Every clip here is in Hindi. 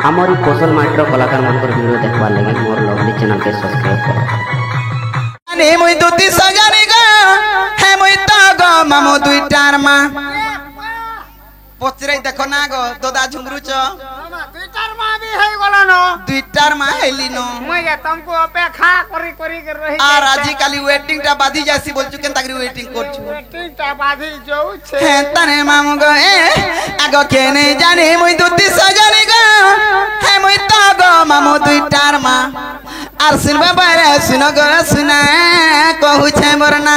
हमारी कौशल माइट्रो कलाकार मनकर वीडियो देखबार लगे मोर लवली चैनल के सब्सक्राइब करो। नी मुई दुती सजानी गा हे मुई तो गो मामो दुईटार मा पचरे देखो ना गो दोदा झुंगरू च दुईटार मा भी है गलो न दुईटार मा हेली नो मुई के तुमको अपेक्षा करी करी के रही आ राजी काली वेटिंग टा बाधी जासी बोल चुके ताकरी वेटिंग कर छु वेटिंग टा बाधी जाऊ छे हे तने मामू गो आगो के नहीं जाने मुई दुती सजानी गा हे मुई तो गो मामो दुईटार मा आर सुन बाबा रे सुन गो सुना कहू छे मरना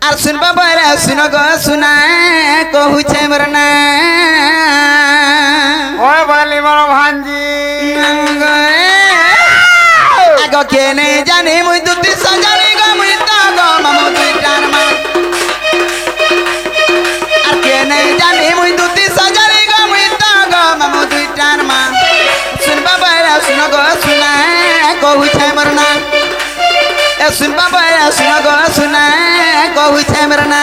आर सुन बाबा रे सुन गो सुना कहू छे मरना ओए बोली मोर भांजी आगो के नहीं जाने मुई दुती सजानी गो मुई तो गो मामो दुईटार मा आर के नहीं जाने मुई दुती सजानी गो मुई तो गो मामो दुईटार मा सुन बाबा रे सुन गो सुना कहू छे मरना ए सुन बाबा रे सुन गो सुना कहू छे मरना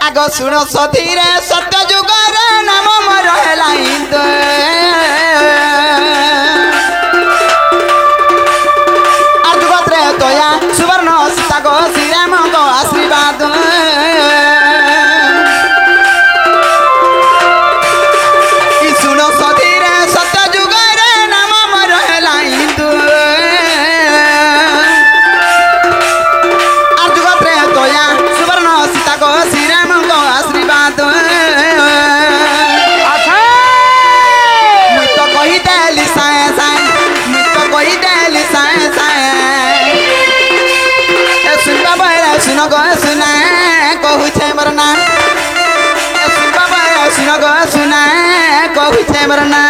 आगो सुनो सधीरे सत्य जुगर नाम मोर हेला इंद आर जुगत रे तोया सुवर्ण सीता गो श्रीराम गो आशीर्वाद ई सुनो सधीरे सत्य जुगर नाम मोर हेला इंद आर जुगत रे तोया सुवर्ण सीता गो श्रीराम आशीर्वाद मुई तो कही देली साए साए मुई तो कही देली साए साए ए सुन बाबा रे सुन गो सुना कहू छे मरना ए सुन बाबा रे सुन गो सुना कहू छे मरना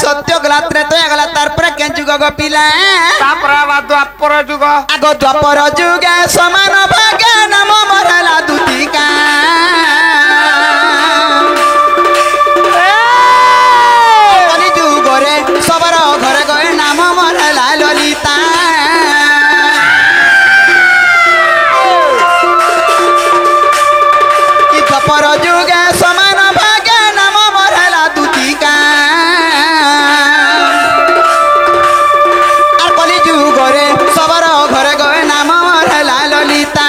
सत्य गलात्रे तो गला तार पर के जुग गो पिला तापरा बा द्वापर जुग आगो द्वापर जुग समान भाग्य नाम मरला दुतिका कली जुग रे सबर घर गए नाम मरला ललिता कि द्वापर जुग समान भाग्य नाम मरला दुतिका सबर घर गए नाम हेला ललिता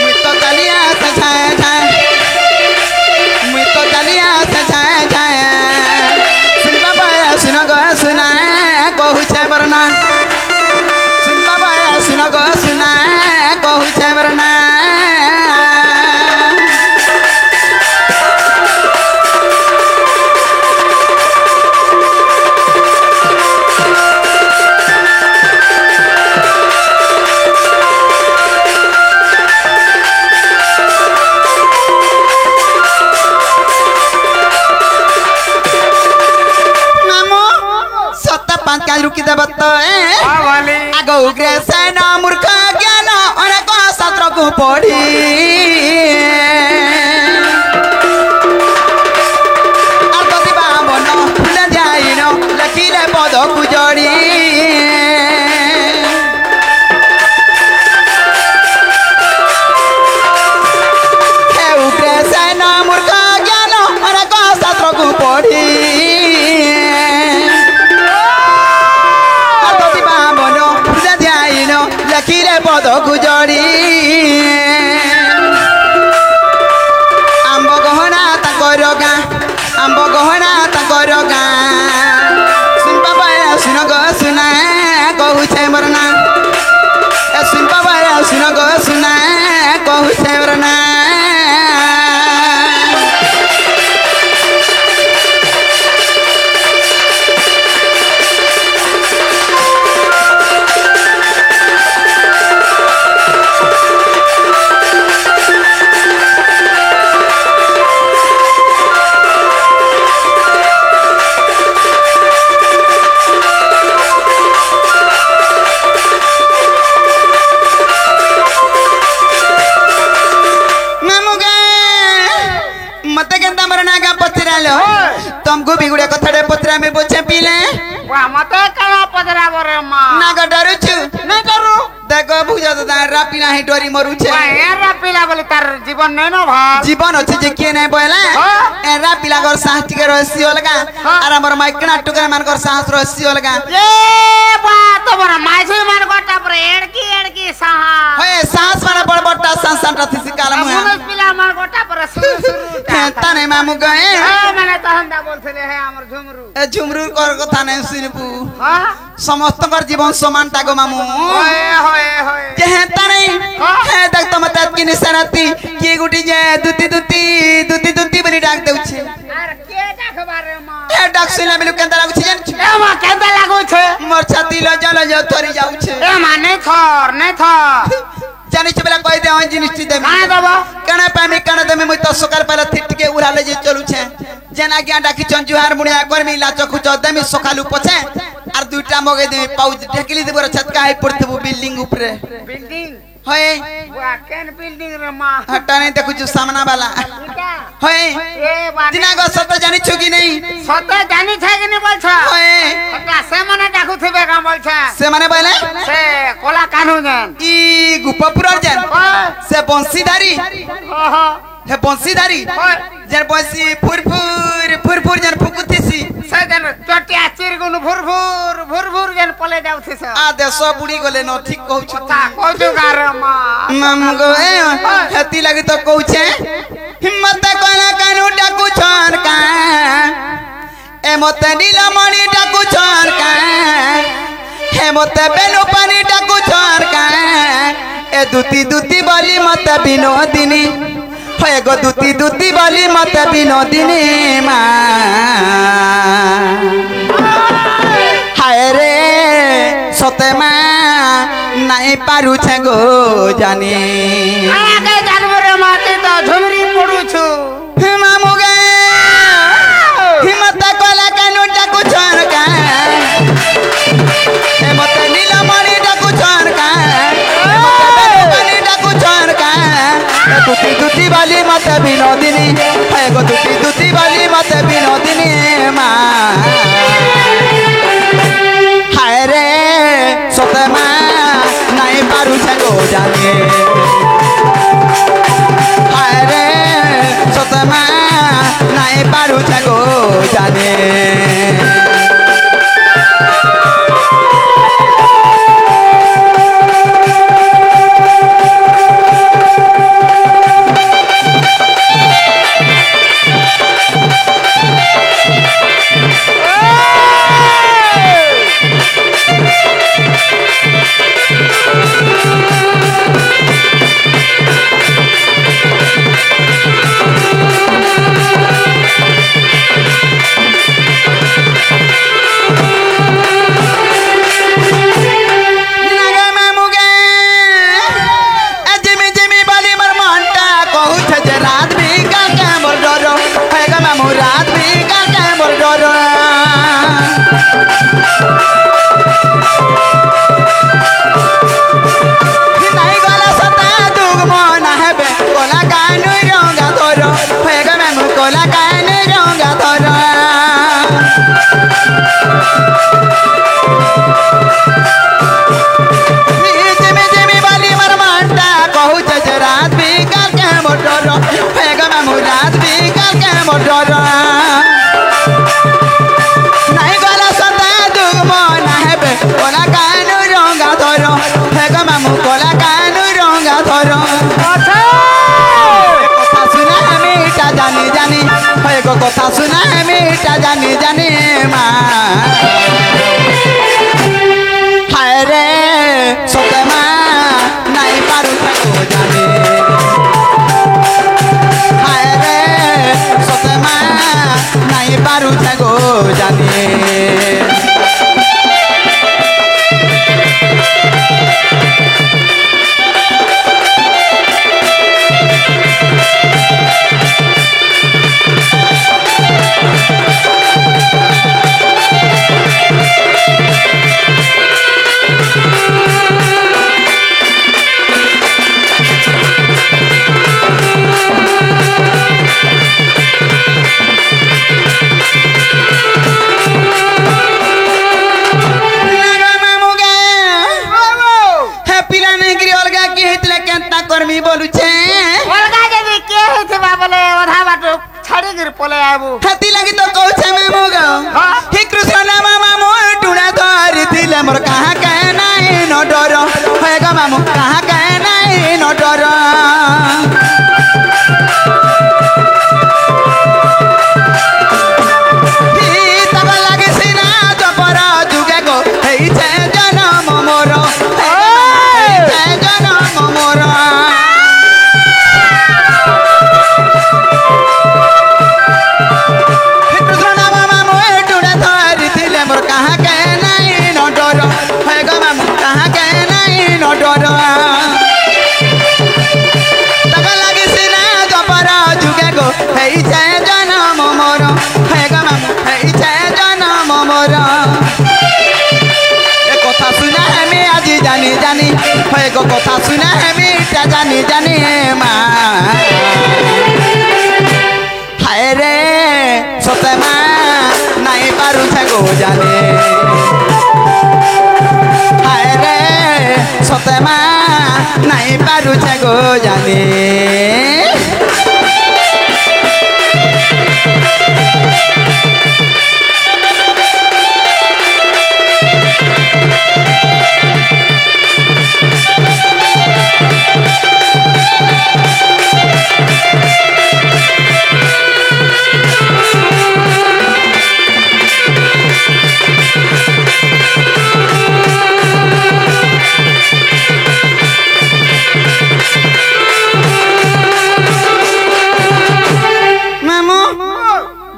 मुई तो चलिया से छाए छाए मुई तो चलिया से छाए छाए सुन बाबा सुन गो सुना कहू छे मरना सुन बाबा सुन गो सुना कहू छे मरना रुकी देव तो आगो उग्रे सैन मूर्ख ज्ञान अनेक शास्त्र को पढ़ी बावन फूल जाइन लिखिले पद को जोड़ी उग्रे सैन मूर्ख ज्ञान अनेक शास्त्र को पढ़ी लखीरे पद गुजरी आंब गहना मोर गाँ सुन बाबा सुन गो सुना कहू छे मोर ना सुन बाबा सुन गो सुना कहू छे मोर ना तुमको भी गुड़े कथड़े पत्रा में बोचे पीले वाह मते कला पदरा बरे मां ना ग डरू छु नहीं डरू देखो बुझा तो तारा पिना ही डरी मरु छे वाह एरा पिला बोले तार जीवन नहीं न भाग जीवन अछि जे के नहीं बोला एरा पिला कर साहस टिके रहसी होलगा और हमर माइकना टुकर मान कर साहस रहसी होलगा ए बा तोरा माइसे मान गोटा पर एड़की साहस होए साहस माने बड़ बड़टा संसान रथि सिकाल मुहा मुनस पिला मान गोटा पर शुरू तने मामू गए माने तहंदा बोलथले है हमर झुमरू ए झुमरू कर कथा नहीं सुनबू हां समस्त कर जीवन समान तागो मामू होए जे हेता नहीं हे देख तो मत की निशानाती की गुटी जे दुती बनी डाक देउ छे अरे के डाकबा रे मां ए डाक सुना मिलु केंदा लागु छे ए मां केंदा लागु छे मोर छाती ल जल थरी जाउ छे ए मां नहीं थर जानी छे बेला कहि दे हम जिनिस दे काने दबा कने पामी कने दे मैं तो सकाल पहले थिट के उड़ाले जे चलू छे जेना ज्ञा डाकी चंजुहार मुनिया करमी लाचो खुच दमी सकालू पछे और दुटा मगे दे पाउज ढेकली दे बर छत का है पड़तबू बिल्डिंग ऊपर बिल्डिंग होए वाह केन बिल्डिंग रे मां हटा नहीं देखु जो सामना वाला होए ए बाने दिना गो सत जानी छु कि नहीं सत जानी छै कि नहीं बोल छ होए हटा से मने डाकू थबे का बोल छ से माने बोले से कोला कानू जन ई गुप्पपुर जन से बंसीधारी ओहो हे बंसीधारी जन बंसी फुरफुर जन फुकुतीसी से जन चटिया चिरगुन भुरभुर जन पले जाउथि से आ देश बुड़ी गले न ठीक कहू छु ता कोजु गार मां माम गो ए हती लगी तो कहू छे हिम्मत कोला कानू डाकू छन का ए मते नीलमणि डाकू छन का हे मते बेनु पानी डाकू छन का ए दुती बोली मते बिनोदिनी होए गो दुती बोली मते बिनोदिनी मां हाय रे सते मां नहीं पारू छे गो जानी आगे जानवर माते तो झुमरी पड़ू छु मामू गे हिम्मत कोला कानू डाकू छन का ए मते नीलमणि डाकू छन का ए मते बेनुपानी डाकू छन का दुती वाली मते बिनोदिनी है गो दुती वाली मते बिनोदिनी मां हाय रे सते मां नहीं पारू छे गो जानी हाय रे सते मां नहीं पारू छे गो जानी नहीं गला सता दुग मन हेबे कोला कानू रंगा धरो हे ग मामू कोला कानू रंगा धरो कथा सुना मीठा जानी हे ग কথা শুনা মিটা জানি জানি মা হায় রে সতে মা নাই পারু থাকো জানি হায় রে সতে মা নাই পারু থাকো জানি कर्मी बोलू छे ओलगा जदी के हेथबा बोले ओधा बाटो छाड़ी गिर पले आबू हाथी लगी तो कहू छे मैं मोगा हे कृष्ण नाम मामू टुना धर थिले मोर कहां कहे नाही न डर हे ग मामू कहां कहे नाही न डर ही तब लागे सिना जपर जुगे गो हे छे जन्म मोर हे छे जन्म मोर कहाँ के नहीं न डर है ग मामू कहाँ के नहीं न डर तब लगी सिना जपर जुगे गो है छे जन्म मोर है ग मामू है छे जन्म मोर ए कथा सुना हमें आज जानी जानी है गो कथा सुना हमें जानी जानी माँ हाय रे सते माँ नहीं पारू छगो जाने हाय रे सते माँ नहीं पारू छगो जाने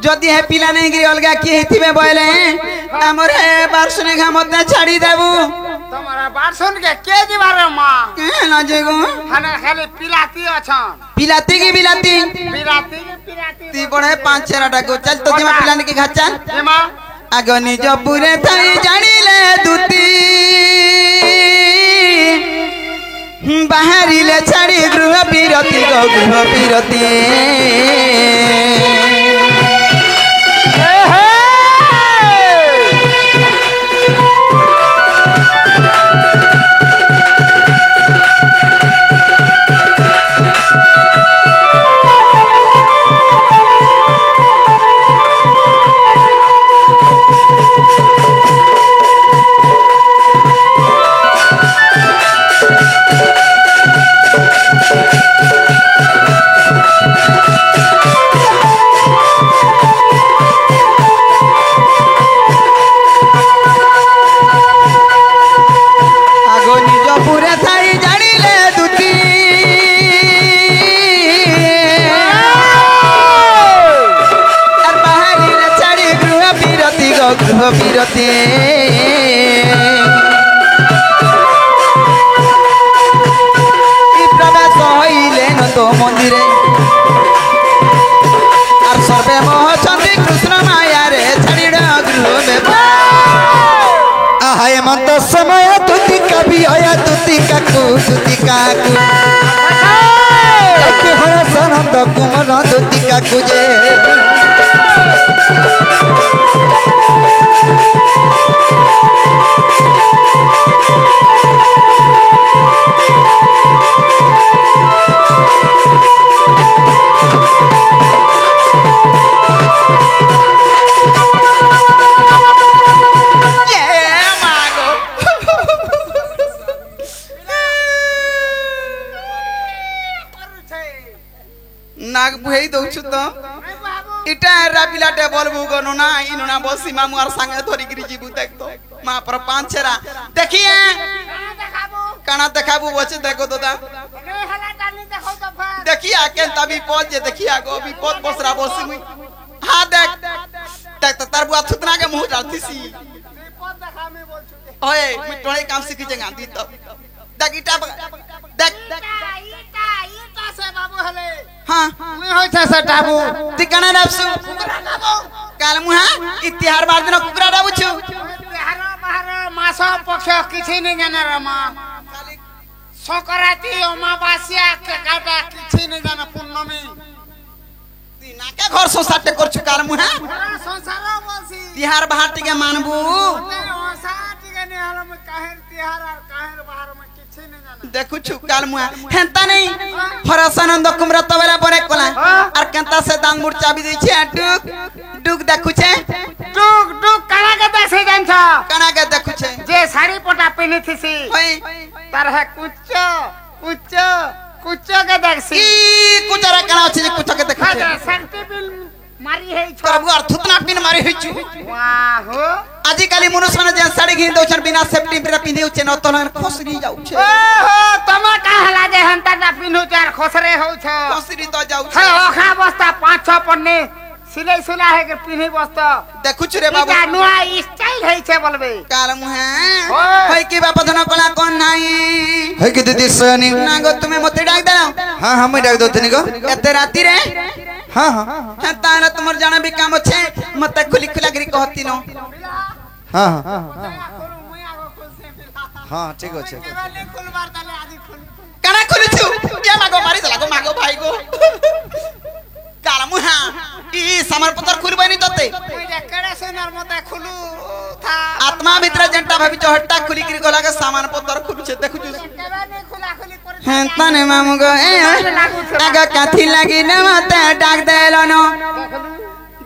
जदि है पिला नहीं गिरी अलगा किए हिथिबे बोले हमर है बारसने घामत ना छाड़ी देबू तुम्हारा बात सुन के जीवार मां के ना जेगो हने खाली पिलाती अछन पिलाती की पिलाती पिलाती के पिलाती ती बड़े पांच छेराटा को चल तो दिमा पिलाने की खाचा एमा आगो निज पुरे थाई जानिले दुती बाहरिले छाड़ी गृह पिरती गो गृह पिरती गृह बिरते प्रवेश हईले न तो मंदिरे और सर्वे मोहचंदी कृष्ण माया रे छाड़ी गृह में आहाय मंद समय तुति कवि आया तुति काकू हरस नंद कुमार तुति काकू जे नाग बुहेई दउछु तो बाबू ইটা এরা পিলাটে বলবু গনো না ইনুনা বসি মামু আর সঙ্গে ধরি গিরি জিবু দেখতো মা পর পাঁচেরা দেখিয়ে কানা দেখাবু বসে দেখো দাদা দেখিয়া কেনতা বিপদ যে দেখিয়া গো বিপদ বসরা বসি মুই হ্যাঁ দেখ দেখ তো তার বুয়া ছুতনা के मुंह डालतीसी ओए मैं टोळे काम सीखी जंगा दी तो देख इटा देख इटा से बाबू हले हां मुई होइछे से टाबू तिकाना नापसु काल मुहा इतिहार बार दिन कुकरा डाबु छु तिहार बाहर मास पक्ष किछि नै जाने रे मा संक्रांति अमावास्या के काटा किछि नै जाने पूर्णमी नाके घर संसारटे करछु काल मुहा संसार बसी तिहार बाहर टिके मानबू संसार टिके नै हलो में काहेर तिहार और काहेर बाहर में किछि नै जाने देखु छु काल मुहा हेंता नहीं फरसानंद कुमरा तबेला परे कोला और केंता से दान मुर चाबी दै छे डुक डुक देखु छे डुक डुक काना के देसे जान छ कना के देखु छे जे साड़ी पोटा पिनी थिसी होय तार है कुच्च कुच्च कुच्च के देखसी ई कुचरा कना अछि जे कुच के देखु छे शक्ति बिल मारी है छ प्रभु और थुतना पिन मारी होइ छु वाह हो आजि काली मनुष्य जे साड़ी घिन दउछन बिना सेफ्टी बिना पिंधे उचे न तो खोसरी जाउ छे ओहो तमा का हला जे हंता ना पिनु चार खोसरे हो छ खोसरी तो जाउ है छे ओखा बस्ता 5-6 पन्ने सिलाई सुला है के पिनी बस्ता देखु छु रे बाबू इटा नुआ स्टाइल है छे बोलबे काल मुहा होय। होय की बाप धन कोला कोन नाही है कि दीदी सनी ना गो तुम्हें मते डाक देना हाँ हाँ मैं डाक दो तनी को एते राती रे हाँ हाँ हां ताना तुमर जाना भी काम छे मते खुली खुला गिरी कहती नो हाँ हाँ हाँ ठीक है कना खुली छु के मागो मारी चला गो मागो भाई गो काल मुहा ई समर पतर खुलबे नी तते आत्मा भीतर जंटा भाभी चहट्टा खुली गिरी गला के सामान पतर खुलु छे देखु छु हेंता ने मामू गो आगा काथी लागी न मते डाक देलो न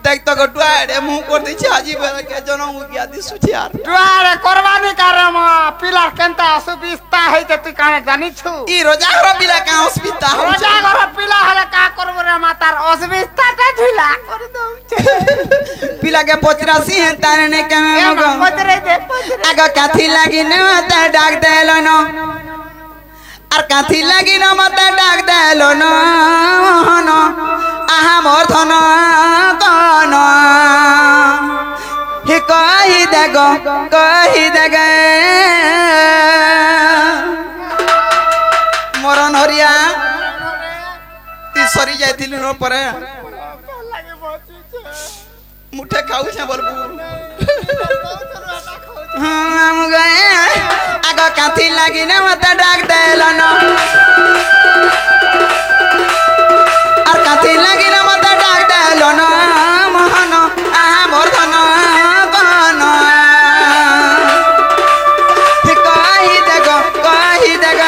देख तो गटुआ रे मुंह कर दै छै आजी बेला के जनो हो गया दिसु छै यार द्वारे करवानी करम पिला केनता असुविस्ता है त तू काने जानि छु ई रोजा रो बिला का हॉस्पिटल हो रोजा घर पिला हले का करबो रे मातार असुविस्ता त ढिला कर दउ छे पिला के पोचरासी है ताने ने के मगो पतरे दे पतरे आगा काथी लागी न मते डाक देलो न আর কাথি লাগি ন মতে ডাক দেলো ন আহা মোর ধন কন হে কহি দেগ মরণ হরিয়া তুই সরি যাইতিলু ন পরে মুঠে খাউছে বলবু हम गए आगो काथी लागी न मते डाक देलो न और काथी लागी न मते डाक देलो न मोहन आहा मोर धन कन कही देग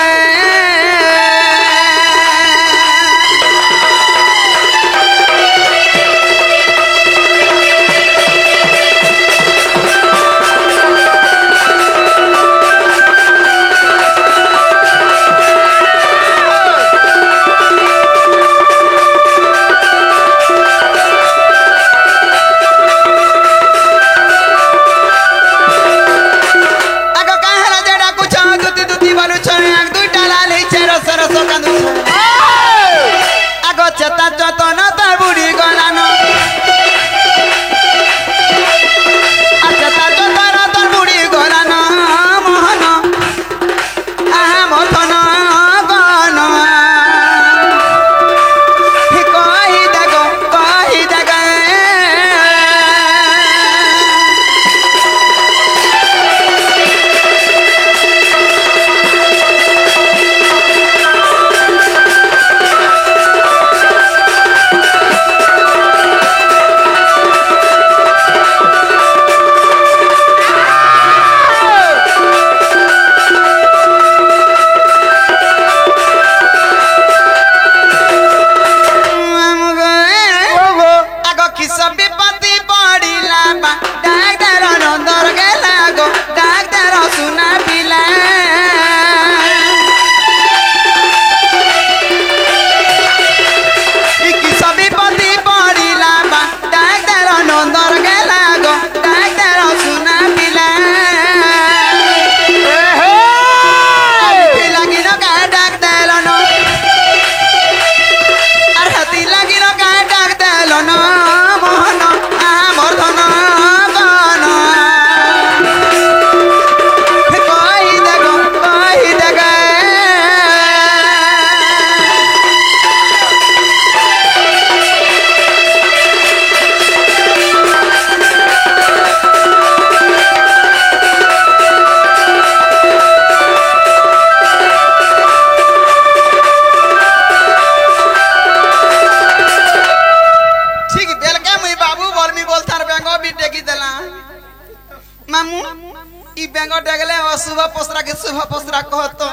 डेंगो डेगले अशुभ पसरा के शुभ पसरा कहतो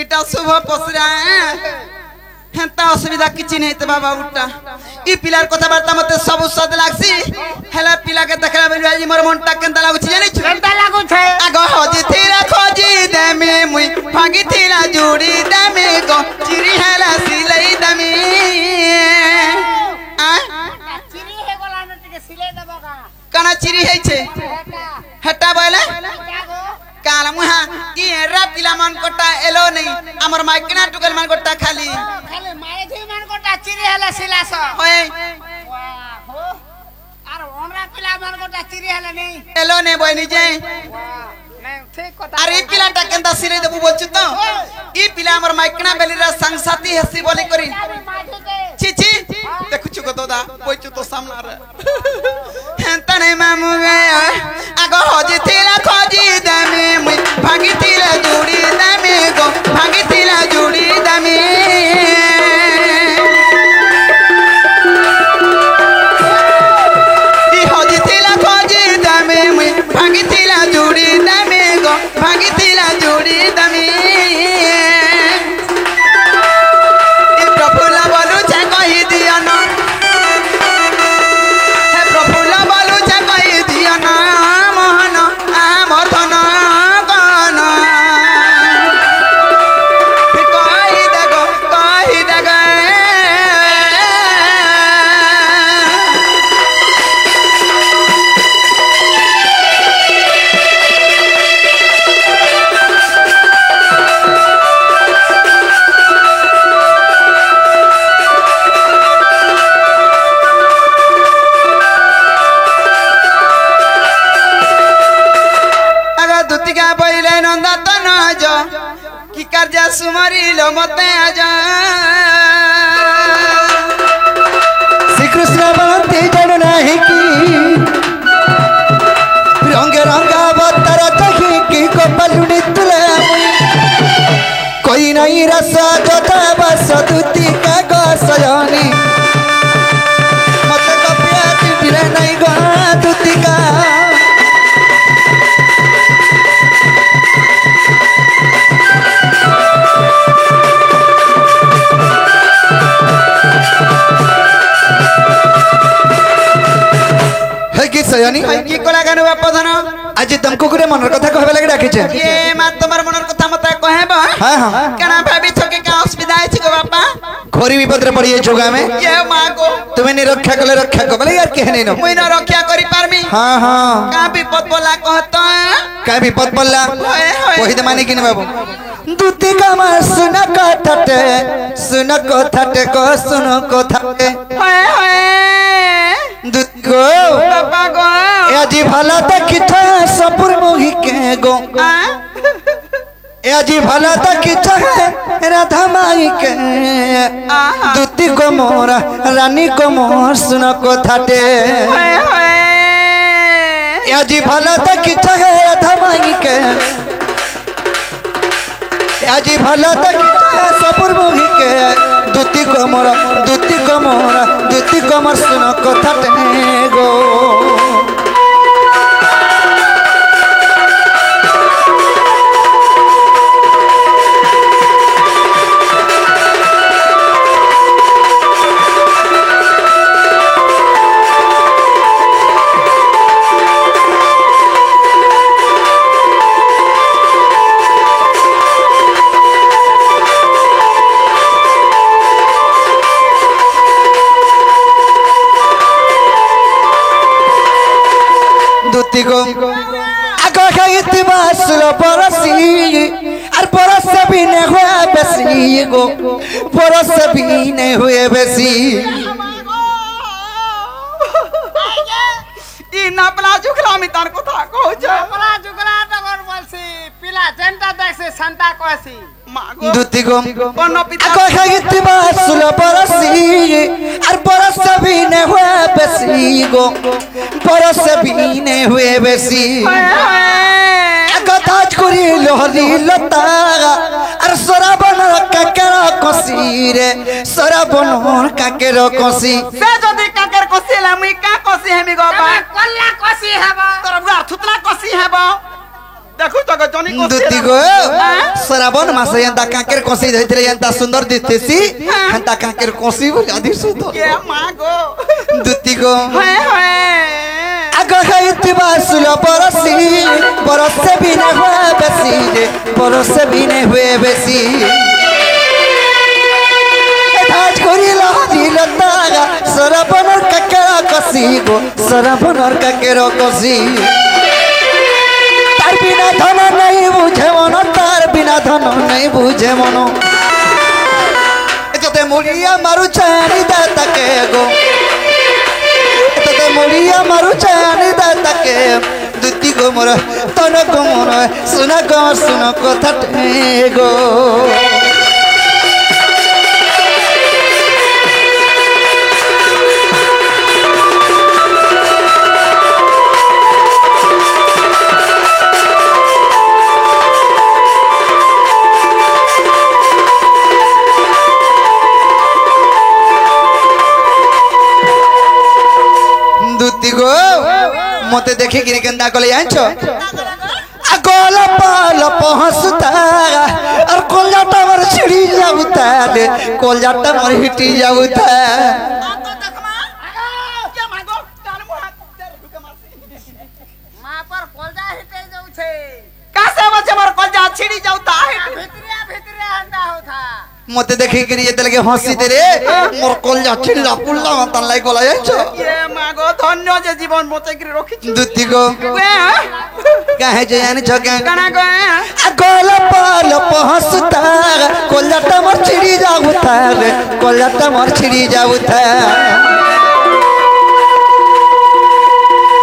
इटा शुभ पसरा हेंता असुविधा किछि नै त बाबा उठा ई पिलार कथाबार्ता मते सब सद लागसी हेला पिला के देखला बेली मोर मनटा केनता लागु छी जानि छु केनता लागु छे आगो हजी थीरा खोजी देमी मुई भागी थीरा जोड़ी देमी गो चिरी हेला सिलाई देमी आ चिरी हे गोला न टिके सिले देबो का कना चिरी है छे हटा बोले काल मुहा ई रा पिला मन कोटा एलो नहीं हमर माइकना टुकल मन कोटा खाली खाली मारे थी मन कोटा चिरी हेला सिलास ओए वाह हो आर ओनरा पिला मन कोटा चिरी हेला नहीं एलो नहीं बहनी जे वाह नहीं ठीक कथा अरे ई पिलाटा केनता सिरे देबु बोलछु तो ई पिला हमर माइकना बेलीरा संगसाती हसी बोली करी छी छी देखुछु को दोदा बोलछु तो सामना रे हेंता नहीं मामू गे आगो हजी थीरा खोजी देमी मुई भागी थीरा जोड़ी देमी गो भागी थीरा जोड़ी देमी ई हजी थीरा खोजी देमी मुई भागी थीरा जोड़ी देमी गो भागी थीरा जोड़ी देमी ई प्रफुल्ल बोलू छे कहि दियो ना हे प्रफुल्ल बोलू छे कहि दियो ना मोहन आमर धन गन कहि देगो कहि देगो अगर दुतिका पहिले नंदा तन आज की कर्जा सुमरी लो मते आज श्री कृष्ण बनते जड़ नहीं की रंग रंगा बतर तही की कपलुनी तुले कोई नहीं रसा जोता बस दुती का गो सजनी मत कपिया चिरे नहीं गो दुती का है कि सयानी की कोला गानु बापधन आज तुमको गुरे मनर कथा कहबे लागे डाकिछे ये मा तमर मनर कथा मते कहबो हां हां कना भाभी छके का असुविधा है गो बापा घोरी विपद रे पड़ी जोगा में ये मा गो तुम्हें नि रक्षा कले रक्षा को बोले यार कहने न मुई न रक्षा करी पारमी हां हां का विपद बोला कहत का विपद पल्ला होए होए कोहि दे माने किने बाबू दूती का मार सुन कथाटे को सुन कथाटे होए होए दूत को बापा गो ए जी भला देखिथा सपुर मोहि के गो आ ए जी भला देखिथा राधा माई के आहा दूती को मोरा रानी को मोर सुन कथाटे होए होए ए जी भला देखिथा राधा माई के আজি ভালো থাকি সপুর মুহিকে দুতি কমরা দুতি কমর শুন কথা গো দুতি গো আগো খাইতে বাসলো পরসি আর পরস বিনে হয়ে বেশি গো পরস বিনে হয়ে বেশি ई नापला जुगला मी तार कथा कहू छ हमरा जुगला टगर बोलसी पिला जेंटा देखसे संता कहसी मागो দুতি গো कोन पिता আগো খাইতে বাসলো পরসি আর পরস বিনে হয়ে বেশি গো পরস বিনে হয়ে বেশি কথাজ করি লহলি লতা আর সরাবন কাকের কসি রে সরাবন কাকের কসি से जदी काकर कोसिला मुई का কষি হেমি গো তবে কল্লা কষি হেব তোর বুড়ার থুতলা কষি হেব দেখু তো জনি কষি দুতি গো শ্রাবণ মাসে এন্তা কাকের কষি ধইতরে এন্তা সুন্দর দিতেছি এন্তা কাকের কষি আদি সুন্দর কে মা গো দুতি গো হ্যাঁ হ্যাঁ আগ হইতিবা সুল পরসি পরসে বিনে হুয়ে বেশি রে পরসে বিনে হুয়ে বেশি ধাজ করিল দিল তাগা শ্রাবণর কাকের কষি গো শ্রাবণর কাকের কষি তার বিনা ধন নাই বুঝে মন তার বিনা ধন নাই বুঝে মন এততে মরিয়া মারু চানি দা তাকে গো এততে মরিয়া মারু চানি দা তাকে দুতি গো মোর তন গো মোর শুন কথা গো মতে দেখে গিরি কেন্দা কলে জানছো আগল পাল পহসতা আর কলজাটা আমার ছিড়ি যাউতা রে কলজাটা আমার হিটি যাউতা মা পর কলজা হিতে যাউছে কাছে বসে মোর কলজা ছিড়ি যাউতা ভিতরে হান্দা হোথা মতে দেখে গিরি যেতে লাগে হসিতে রে মোর কলজা ছিড়লা পুল্লা মাতান লাই গলা জানছো কে মা গো ধন্য যে জীবন বচে করে রখিছ দুতি গো কাহে যে জানছো কে কানা গো আগল পাল পহসতা কলজাটা আমার ছিড়ি যাউতা রে কলজাটা আমার ছিড়ি যাউতা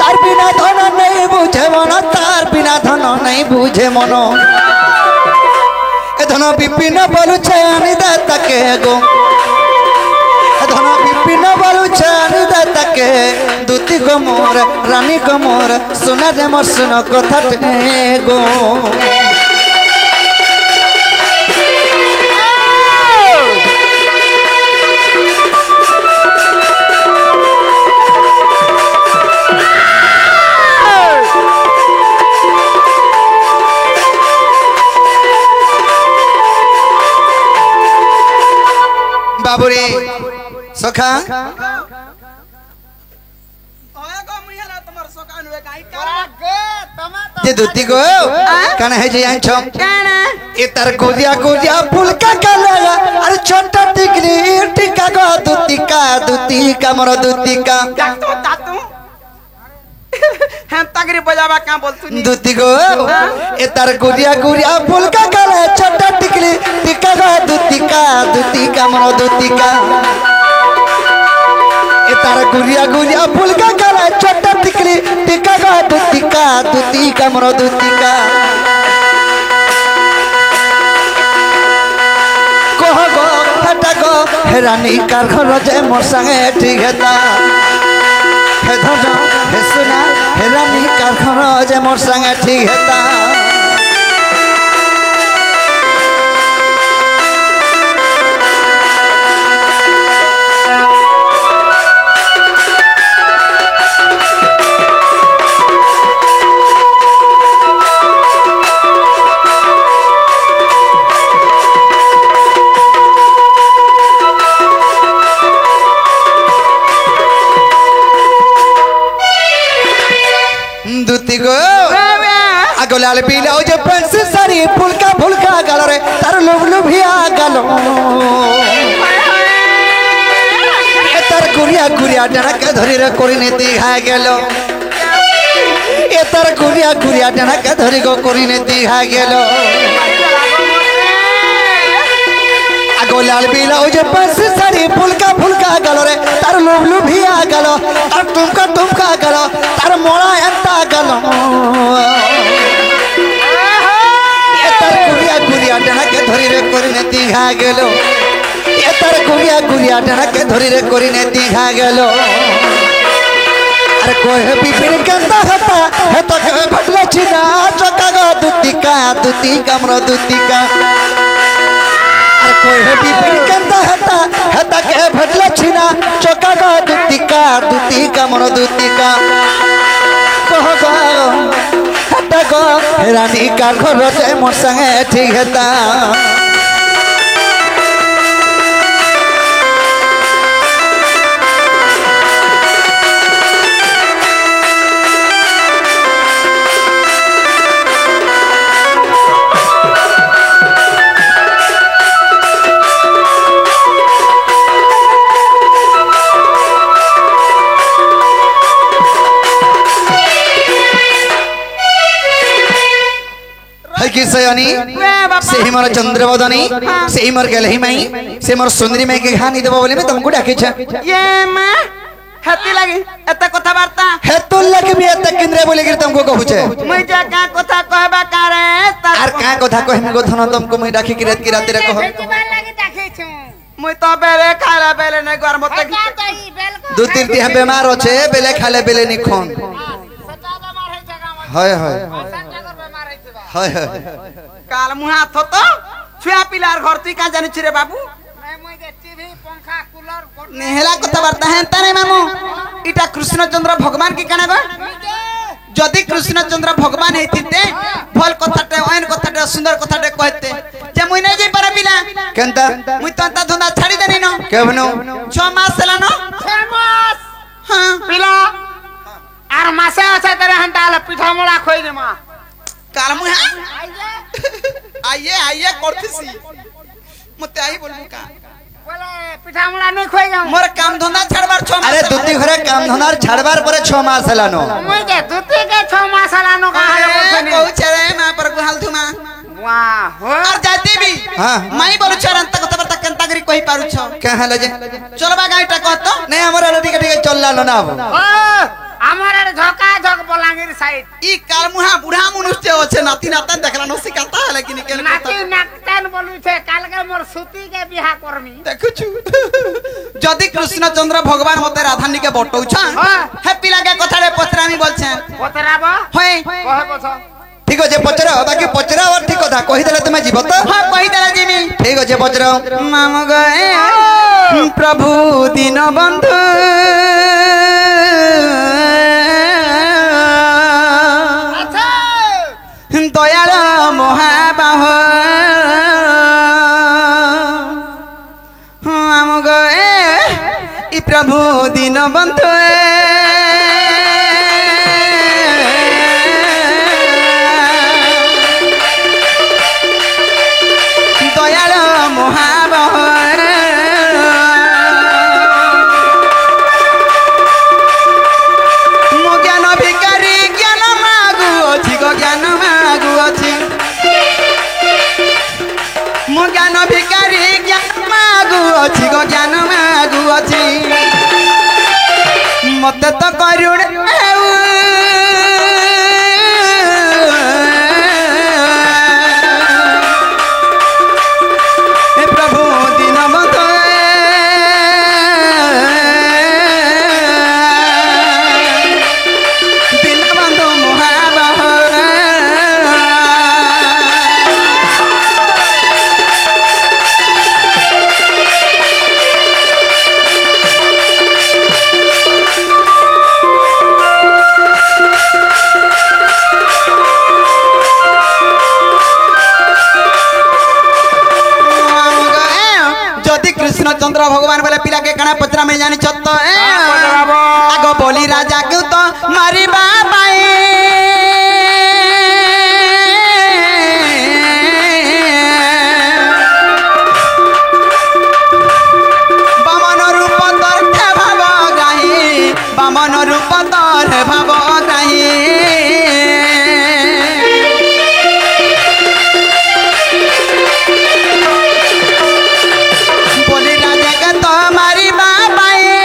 তার বিনা ধন নাই বুঝে মন তার বিনা ধন নাই বুঝে মন এ ধন বিপিন বলুছে আনি দা তাকে গো এ ধন বিপিন বলুছে আনি দা তাকে দুতি গো মোর রানী গো মোর সোনা রে মোর শুন কথা গো বাবুরে সখা ওয়া গো মুইলা তোমার সকান হয়ে গাই গে তোমা তো যে দুতি গো কানে হে যে আনছো কানা এ তার গোদিয়া গোদিয়া ফুলকা কালা আর ছোটা টিকলি টিকা গো দুতিকা মোর দুতিকা দাতু দাতু হ্যাঁ তাগরি বজাবা কা বলতুনি দুতি গো এ তার গোদিয়া গোদিয়া ফুলকা কালা ছোটা টিকলি টিকা গো দুতিকা মোর দুতিকা এ তার গোদিয়া গোদিয়া ফুলকা কালা ছোটা টিকলি টিকা গো দুতিকা মোর দুতিকা কহ গো হেটা গো হেরানি কার ঘর যে মোর সঙ্গে ঠিক হেতা হে ধর হে সোনা হেরানি কার ঘর যে মোর সঙ্গে ঠিক হেতা দুতি গো আগলাল বিলাও যে পেন্সিল সারি ফুলকা ফুলকা গাল রে তার লোভ লোভিয়া গাল এ তার গুড়িয়া গুড়িয়া ডানাকে ধরি রে করি নে দিঘা গেল এ তার গুড়িয়া গুড়িয়া ডানাকে ধরি গো করি নে দিঘা গেল আগলাল বিলাও যে পেন্সিল সারি ফুলকা ফুলকা গাল রে তার লোভ লোভিয়া গাল তার টুমকা গাল তার মোড়া এন্তা গাল তার গুড়িয়া গুড়িয়া ডানাকে ধরি রে করি নে দিঘা গেল এ তার গুড়িয়া গুড়িয়া ডানাকে ধরি রে করি নে দিঘা গেল আরে কহে বিপিন কেন্দা হতা হে তো কে ভটলে চিনা চকা গো দুতিকা মোর দুতিকা আর কহে বিপিন কেন্দা হতা হে তো কে ভটলে চিনা চকা গো দুতিকা मोर दूतिका कह गो हटा गो रानी का घर से मोर संगे ठीक हेता किसयनी से ही मोर चंद्रवदनी से ही मोर गलही मई से मोर सुंदरी मई के घानी देबो बोले मैं तुमको डाके छ ये मैं हेती लगी एते कथा वार्ता हेतु लगे भी एते केंद्र बोले कि तुमको कहू छे मुई जा का कथा कहबा करे आर का कथा कहमे गो धन तुमको मैं डाके कि रात रे कह बेचबा लागि देखै छु मुई तो बेले खाला बेले ने घर मते का तो ई बेल को दू तीन ती बीमार होछे बेले खाले बेले नि खोन सटा बेमार है जगह में हाय हाय संजगर बेमार है बा हाय हाय काल मुहा थो तो छुआ पिलार घर तुई का जानि छिरे बाबू मैं मुई के टीवी पंखा कूलर गोट नेहला कथा वार्ता है तने मामू इटा कृष्णचंद्र भगवान की कने बा जदि कृष्णचंद्र भगवान हेतिते भल कथाटे ओन कथाटे सुंदर कथाटे कहते जे मुई नै जे पर पिला केनता मुई तो ता धंदा छाड़ी देनी न केवनो 6 मास सेला न फेमस हां पिला आर मासे আছে तेरे हंताले पिठा मोला खोई दे मा काल मुहा आइए आइए करथिसी मते आई बोलबो का बोले पिठा मोला नहीं खोई जाऊं मोर काम धंदा छाड़बार 6 मास अरे दुती घरे काम धनार छाड़बार परे 6 मास लानो मुई के दुती के 6 मास लानो का हाल बोलछनी कहू छरे मा पर गुहाल थुमा वाह हो और जाती भी हां माई बोलु छरन तक कथा वार्ता केनता करी कहि पारु छ कहां लजे चलबा गाइटा कहतो नहीं हमरा रेडी के चल लालो ना अब ओ हमारे झोका झोक बलांगीर साइड ई काल मुहा बुढ़ा मनुष्य होछे नाती नाता देखला न सिकाता है लेकिन के नाती नाकतन बोलु छे काल के मोर सुती के बियाह करमी देखु छु जदि कृष्णचंद्र भगवान मते राधानी के बटौ छ हे पिला के कथा रे पचरामी बोलछे पतराबो होय कहे बछ ठीक है पचरा बाकी पचरा और ठीक कथा कहि देले तुमे जीव तो हां कहि देला जिमी ठीक है पचरा माम गए प्रभु दीन बंधु अच्छा दयाल महाबाह आम गए ई प्रभु दीन बंधु दयाल महाबाह मो ज्ञान भिकारी ज्ञान मागु अछि गो ज्ञान मागु अछि मो ज्ञान भिकारी ज्ञान मागु अछि गो ज्ञान मागु अछि मते तो करुण हेउ हे प्रभु दीनबंधु दीनबंधु महाबाह जदि कृष्णचंद्र भगवान बोले पिला के कणा पचरा में जानी छत आगो बोली राजा के तो मारी बाबाए बामन रूप तर भाव ग्राही बामन रूप तर भाव ग्राही बोली राजा का तो मारी बाबाए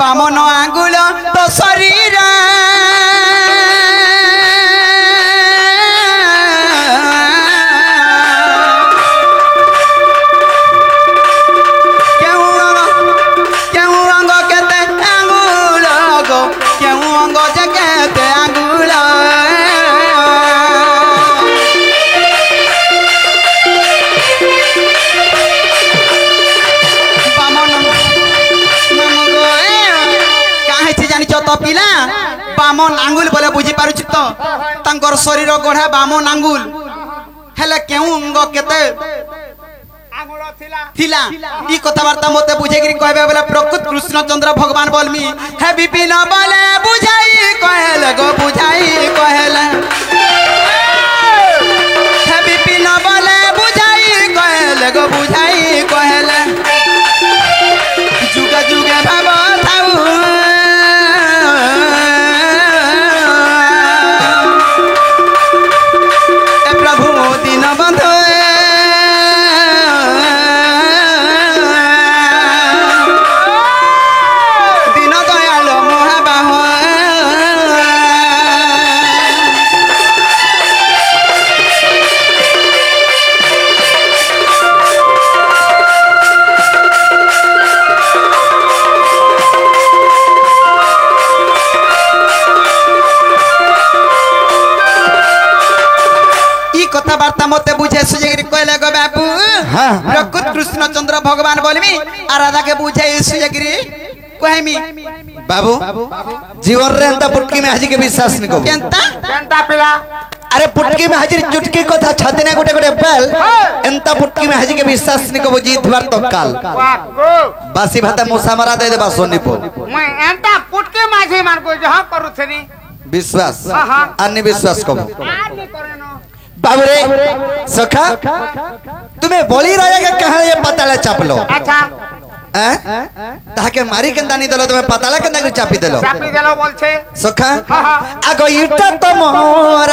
বামন আঙ্গুল তো শরীর কেউ অঙ্গ কেতে আঙ্গুল গো কেউ অঙ্গ যে কেতে আঙ্গুল পিলা বামন আঙ্গুল বলে বুঝি পারুছি তো তাঙ্কর শরীর গঢ়া বামন আঙ্গুল হেলে কেউ অঙ্গ কেতে থিলা ই কথাবার্তা মতে বুঝেকি কহবে বলে প্রকৃত কৃষ্ণচন্দ্র ভগবান বলমি হে বিপিন বলে বুঝাই কহেলে গো বুঝাই কহেলে হে বিপিন বলে বুঝাই কহেলে গো বুঝাই কহেলে যুগে যুগে ভাব থাউ প্রভু দিন বন্ধু দিন দয়াল মহাবাহ কথাবার্তা মতে বুঝে সুযোগ কইলে গো বাপু প্রকৃত কৃষ্ণচন্দ্র ভগবান বলমি আর রাধাকে বুঝে সুযোগ কইমি बाबू जीवन रे एंता पुटकी में हाजी के विश्वास नहीं को केंता पिला अरे पुटकी में हाजिर चुटकी कथा छाती ना गोटे गोटे बेल एंता पुटकी में हाजी के विश्वास नहीं को जीत बार तो काल बासी भाता मुसा मरा दे दे बासोनी पो मैं एंता पुटकी माझी मान को जहां करू छनी विश्वास अन्य विश्वास को आनी करेनो बाबू रे सखा तुम्हें बोली राजा का कहा ये पताला चाप लो अच्छा ताके मारी केंदा नी देलो तुम्हें पताला केंदा के चापी देलो बोलछे सखा आगो इटा तमोर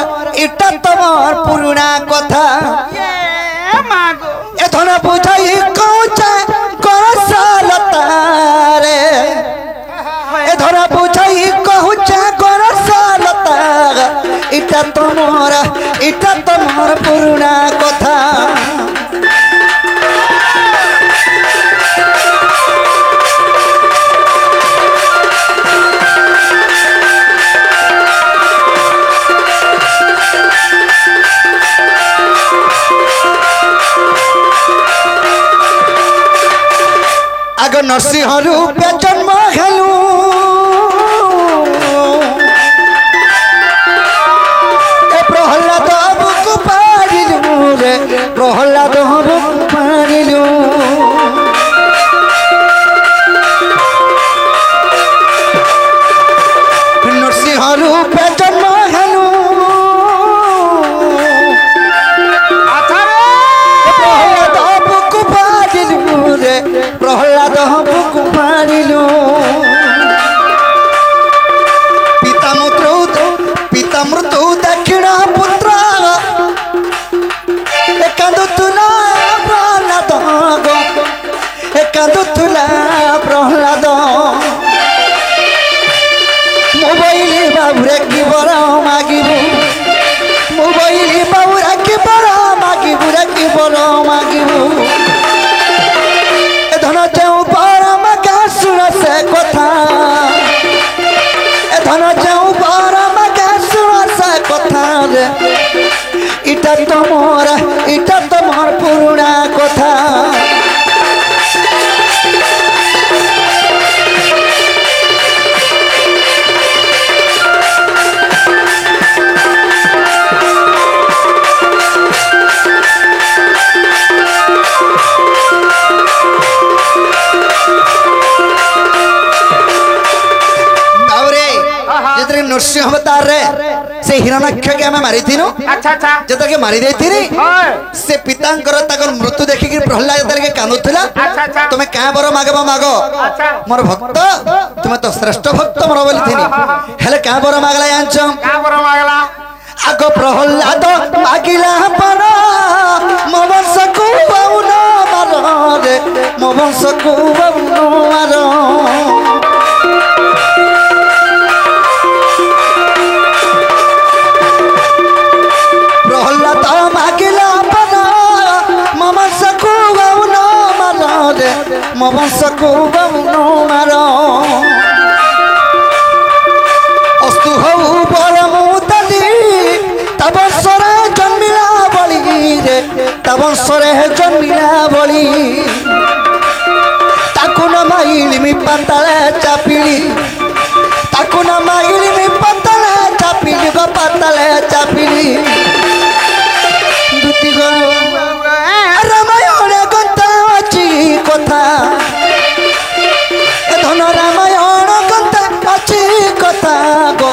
पुराना कथा ये मागो ए धना बुझाई कोचा करसालता रे ए धना बुझाई कोचा करसालता इटा तमोर पुराना कथा आगो नरसिंह रूपे जन्म हेलु ए प्रहलाद बुकु पारिलु रे प्रहलाद बुकु पारिलु नरसिंह रूपे जन्म हेलु प्रहलाद बुकु पारिलु रे प्रहलाद बुकु पारिलु पिता मृत्यु दक्षिण पुत्र एकादुतुला प्रहलाद गो एकादुतुला प्रहलाद मोबाइल बाबुरे की बरा मागिबु मोबाइल बाबुरा की बरा मागिबु रे की बरा मागिबु धन जाऊ परम का सुन से कथा ए धन जाऊ परम का सुन से कथा रे इटा तमोर पुराना कथा नरसिंह अवतार रे से हिरणाक्ष के हमें मारी थी नो अच्छा जत के मारी देती नी से पितांकर ताकर मृत्यु देखि कि प्रहलाद जत के कानुथला तुम्हें क्या बरो मागबो मागो मोर भक्त तुम्हें तो श्रेष्ठ भक्त मोर बोली थीनी हेले क्या बरो मागला जानछो क्या बरो मागला आगो प्रहलाद मागिला पर मो वंश को बहुनो मारो रे मो वंश को बहुनो मारो ता वंशरे जन्मिला बली ताकू न माइली मी पाताले चापिली ताकू न माइली मी पाताले चापिली गो पाताले चापिली दुती गो रामायण गंता अछि कथा धन रामायण गंता अछि कथा गो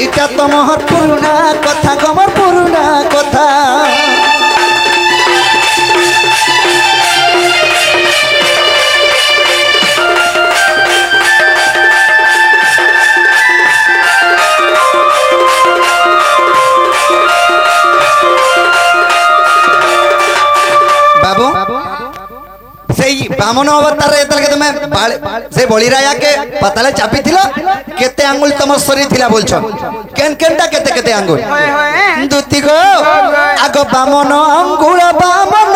इटा तो मोर पुरुना कथा गो मोर पुरुना कथा बामन अवतार एतल तुम से बलिराया के पताले चापी थिला केते आंगुल तुम शरीर थिला बोलछो केन केनटा केते केते आंगुल दुती गो आगो बामन आंगुल बामन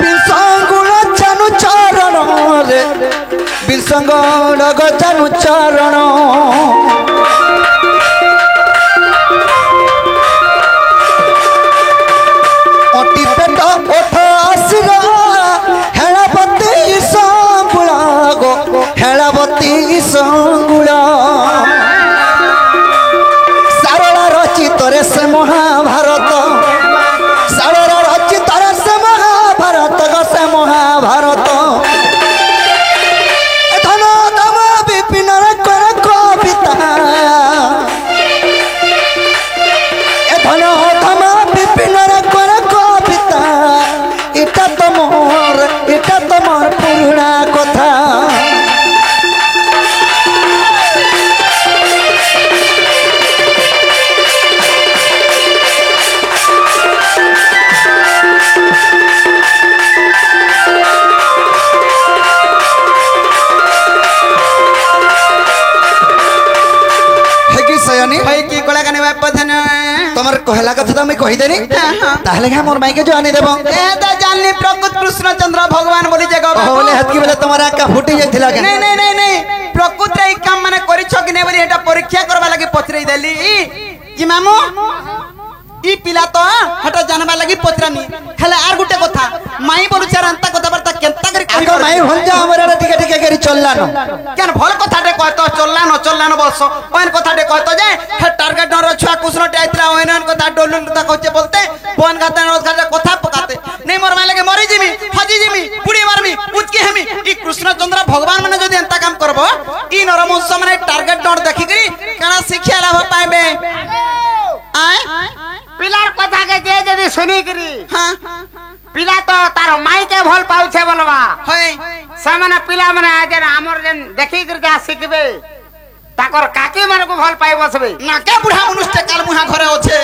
बिसंगुल चानु चरण रे बिसंगुल गो चानु चरण ओटी पेट ओठ आसरा हेलावती संगुला गो हेलावती संगुला सारला रचित रे से महाभारत सारला रचित रे से महाभारत गो से महाभारत धन धम विपिन रे कर कविता धन धम विपिन रे कर कविता इटा तो मोर पुराना कथा तमर कहला कथा तो मैं कहि देनी ताहले के मोर माई के जो आनी देबो ए त जानली प्रकृत कृष्णचंद्र भगवान बोली जगह बोले हतकी बेले तुम्हारा का फुटी जाइथिला के नहीं प्रकृत ए काम माने करिछ कि नै बोली एटा परीक्षा करबा लागि पचरई देली कि मामू ई पिला तो हटा जानबा लागि पचरानी हेले आर गुटे कथा माई बोलु चरंता कथा बरता केंता करी आगो माई भंजा हमरा टिके टिके करी चलला न केन भल कथा टे कहतो चलला न बस ओन कथा टे कहतो जे हे टारगेट न छुआ कुसनो टे आइतला ओन कथा डोलु कथा कहचे बोलते फोन गाते न कथा पकाते नहीं मोर माई लगे मरी जिमी हजी जिमी पुड़ी मारमी उचकी हेमी ई कृष्णचंद्र भगवान माने जदी एंता काम करबो ई नरमंश माने टारगेट न देखि करी काना शिक्षा लाभ पाइबे आय पिलार कथा के जे जदी सुनी करी हां पिला तो तार माई के भल पाउछे बोलबा होय सामान्य पिला माने आज हमर जन देखि कर जा सिखबे ताकर काकी माने को भल पाइ बसबे ना के बुढ़ा मनुष्य काल मुहा घरे होछे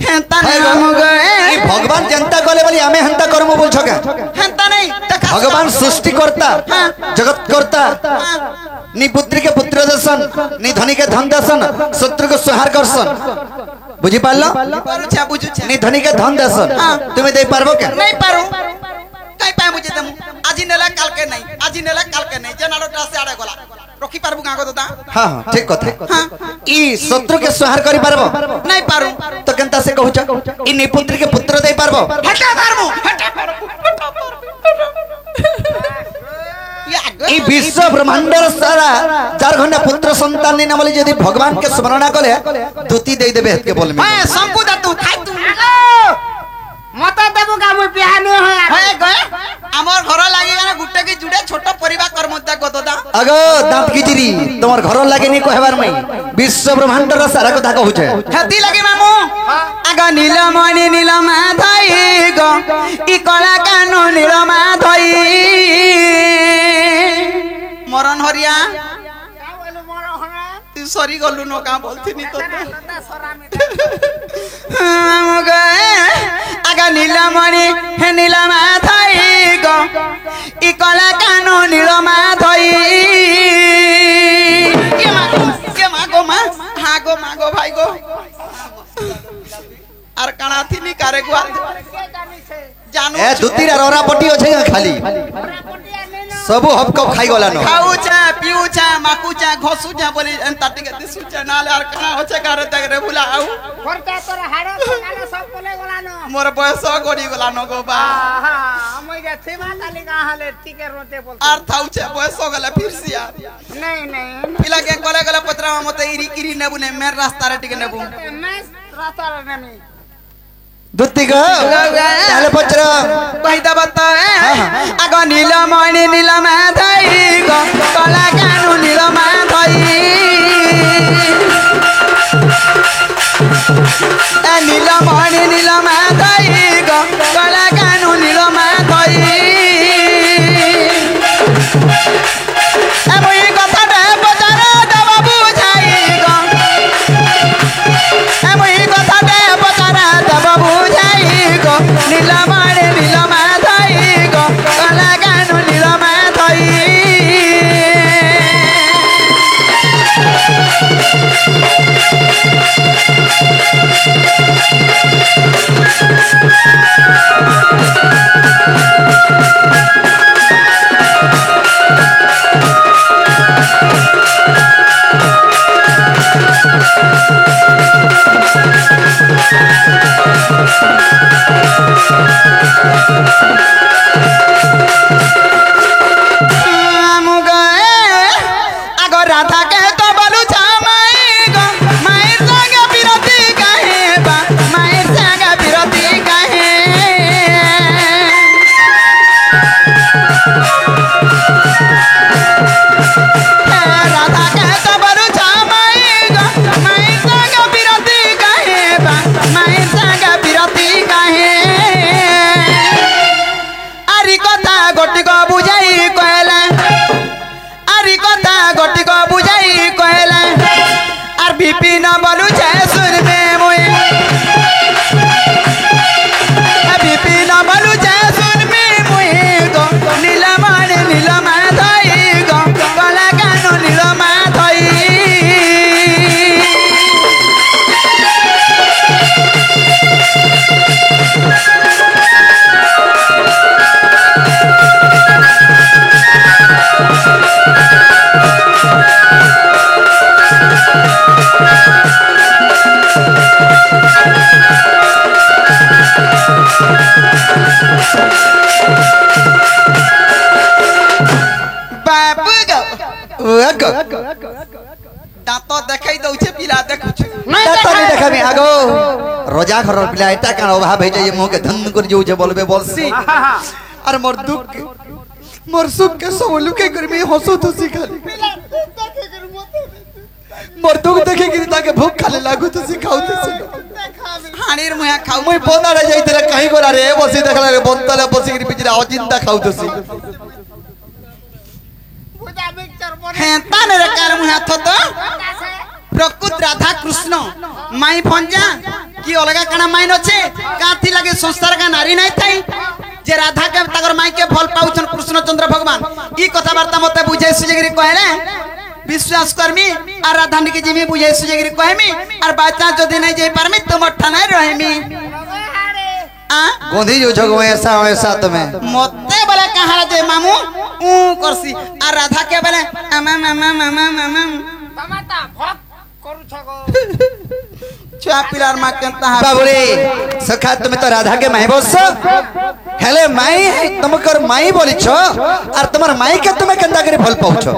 हेंता नै हम गए ई भगवान जनता गले बोली हमें हंता करमु बोलछो का हेंता नै भगवान सृष्टि करता जगत करता नी पुत्री के पुत्र दर्शन नी धनी के धन दर्शन शत्रु को संहार करसन बुझी पारलो पारुछा बुझुछा नी धनी के धन दर्शन तुम्हें दे पारबो के नहीं पारू काई पाए मुझे दम आजी नेला काल के नहीं जनाडोटा से आड़े गला रखी पारबु गागो दादा हां ठीक कथा ई शत्रु के संहार करि पारबो नहीं पारू तो केनता से कहूछ ई नी पुत्री के पुत्र दे पारबो हटा पारबु ई विश्व ब्रह्मांडर सारा 4 घंटा पुत्र संतान ने बोले यदि भगवान के स्मरण कले दूती दे देबे के बोल में हां संकु दा तू खाइ तू मत देबु का मु बिहाने है गए हमर घर लागी गाना गुटे की जुड़े छोट परिवार कर्मता को दादा अगो दांत गिजिरी तोर घर लागे नी कहबार मई विश्व ब्रह्मांडर सारा कथा कहूछे हती लगे मामू आगा नीलमणि नीलमा धई गो ई कला कानो नीलमा धई मरण हरिया तू सरी गलु न का बोलथिनी तो हम गए आगा नीलमणि हे नीलमा धई गो ई कला कानो नीलमा धई के मागो मा हागो मागो भाई गो आर काना थिनी कारे गुआ जानू ए दुतीरा रोरा पट्टी होछे खाली सब हप कप खाई गला न खाउछे पिउछा माकुछा घसुछा बोली एंता टिके दिसुछा नाले आर कना होछे कारे तगरे बुला आउ করতে তোর হাড় কানে সব বলে গলানো मोर बयस गडी गला न गो बा আহা আমি যে থিমা কালি গাহালে টিকে রতে বল आर थाउछे बयस गला फिरसिया নাই নাই पिला के गले गले पत्रा मते इरी इरी नेबु ने मेर रास्ता रे टिके नेबु मैं রাতার নেমি দুতি গো তাহলে পচর কইতা বতা আগ নীলমণি নীলমা ধাই গো কলা কানু নীলমা ধাই এ নীলমণি নীলমা ধাই গো কলা কানু নীলমা ধাই এ মই কথাটা পচারে দেব বুঝাই গো এ মই কথাটা পচারে দেব বুঝাই গো নীলমণি নীলমা ধাই গো কলা কানু নীলমা ধাই दांत देखाई दउछे पिला देखुछे তাড়াতাড়ি দেখাবি আগো রোজা ঘরের পিলা এটা কেন অভাব হয়ে যায় মুখে ধন করে যাউছে বলবে বলছি আর মোর দুঃখ মোর সুখ के सब लुके कर मी हंसो तुसी खाली মোর দুঃখ দেখে কি তাকে ভूख খালি লাগু তো খাউতেছি হানির মুয়া খাও মুই বনারে যাইতরে কাহি করা রে বসি দেখলা রে বন্তলে বসি কি পিছরে অচিন্তা খাউতেছি বুঝা পিকচার বনে হ্যাঁ তানে রে কার মুয়া থতো প্রকৃত রাধা কৃষ্ণ মাই ফঞ্জা কি অলগা কানা মাইন আছে কাথি লাগে সংসার কা নারী নাই থাই যে রাধা के তাগর মাই के फल पाउछन कृष्णचंद्र भगवान ई कथावार्ता मते बुझे सुजगिरी कहले विश्वास करमी और राधा के जिमी बुझे सुजगिरी कहमी और बाचा जदी नहीं जाई परमी तुम ठनाई रहमी आ गोंधी जो जगो ऐसा वैसा तुम्हें मते बोले कहारा जे मामू ऊ करसी और राधा के बोले मामा मामा मामा मामा तमाता भक करू छगो छुआ पिलार मा केनता बाबुरे सखा तुम तो राधा के माई बस हेले माई तुमकर माई बोली छो और तुम्हार माई के तुम्हें केंदा करे फल पाउछो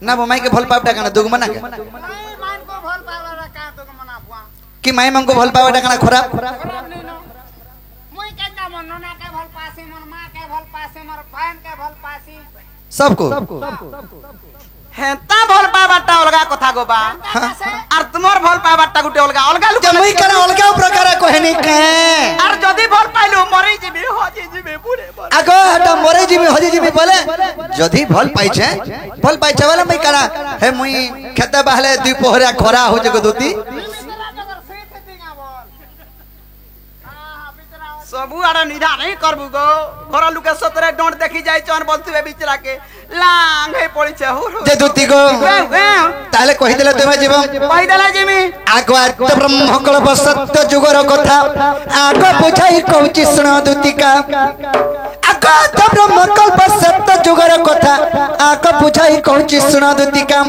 ना वो माई के फल पावटा कना दुगमना के नहीं मान को भल पावला का तो मना फुआ कि माई मन को फल पावटा कना खराब खराब नहीं नो मुई केंदा मन नोना के भल पासी मन मां के भल पासी मोर बहन के भल पासी सबको हेता भल पाबाटा अलगा कथा गोबा और तुमर भल पाबाटा गुटे अलगा अलगा लुक मुई कना अलगा प्रकार कहनी के और जदी भल पाइलु मरि जिबे होजी जिबे पुरे आगो हटा मोरे जिमी हजे जिमी बोले जदी फल पाइछे वाला मुई कना हे मुई खेते बहले दुई पोहरा खरा हो जगो दोती सबु आड़ा निधा नहीं करबु गो घर लुके सतरे डोंट देखी जाय चन बोलतुबे बिचरा के लांग हे पड़िछे हो जे दोती गो ताले कहि देले तुमे जीव कहि देला जिमी आगो ब्रह्म कल्प सत्य जुगर कथा आगो बुझाई कहूची सुन दोती का आगो ब्रह्म कल्प सत्य जुगर कथा कथा आक बुझाई कहूची सुन दुतिका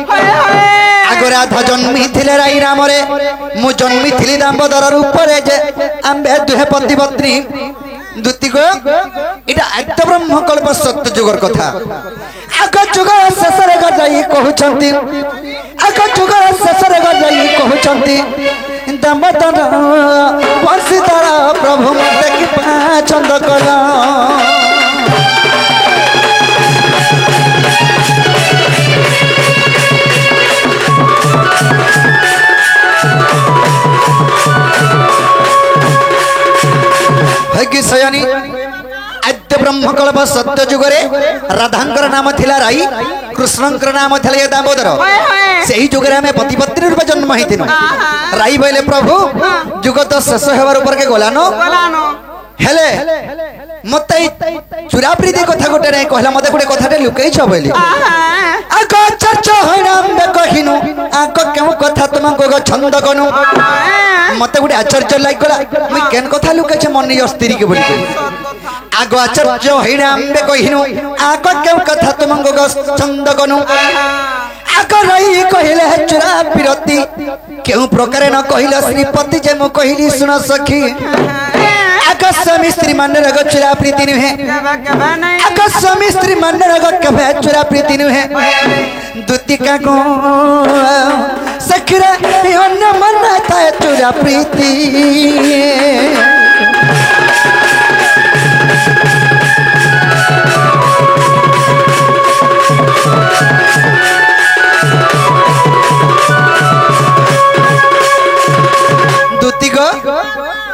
आग राधा जन्मी थिले राई राम रे मु जन्मी थिली दामोदर रूप रे जे आंबे दुहे पति पत्नी दुति को इटा आद्य ब्रह्म कल्प सत्य जुगर कथा आग जुग शेष रे गजाई कहउछंती आग जुग शेष रे गजाई कहउछंती दामोदर बंशीधर प्रभु मते कि पाचंद कला सयानी आद्य ब्रह्म कल्प सत्य जुगरे राधांकर नाम थिला राई कृष्णंकर नाम थिला दामोदर सेही जुगरे हमें पति पत्नी रूप जन्म हिथिनो राई बोले प्रभु जुग तो शेष हेबार ऊपर के गलानो हेले मते चुरा प्रीति कथा गोटे नै कहला मते गोटे कथाटे लुकई छ बोली आको चर्च हराम बे कहिनु आको केउ कथा तुमको छंद कनु मते गोटे आश्चर्य लाग गला मैं केन कथा लुके छ मन स्त्री के बोली आगो आश्चर्य हराम बे कहिनु आको केउ कथा तुमको छंद कनु आको रही कहले चुरा प्रीति केउ प्रकार न कहला श्रीपति जे मु कहली सुन सखी आकाश स्वामी स्त्री मन रग चुरा प्रीति नुहे आकाश स्वामी स्त्री मन रग कभे चुरा प्रीति नुहे दुतिका को सखरा अन्य मन था चुरा प्रीति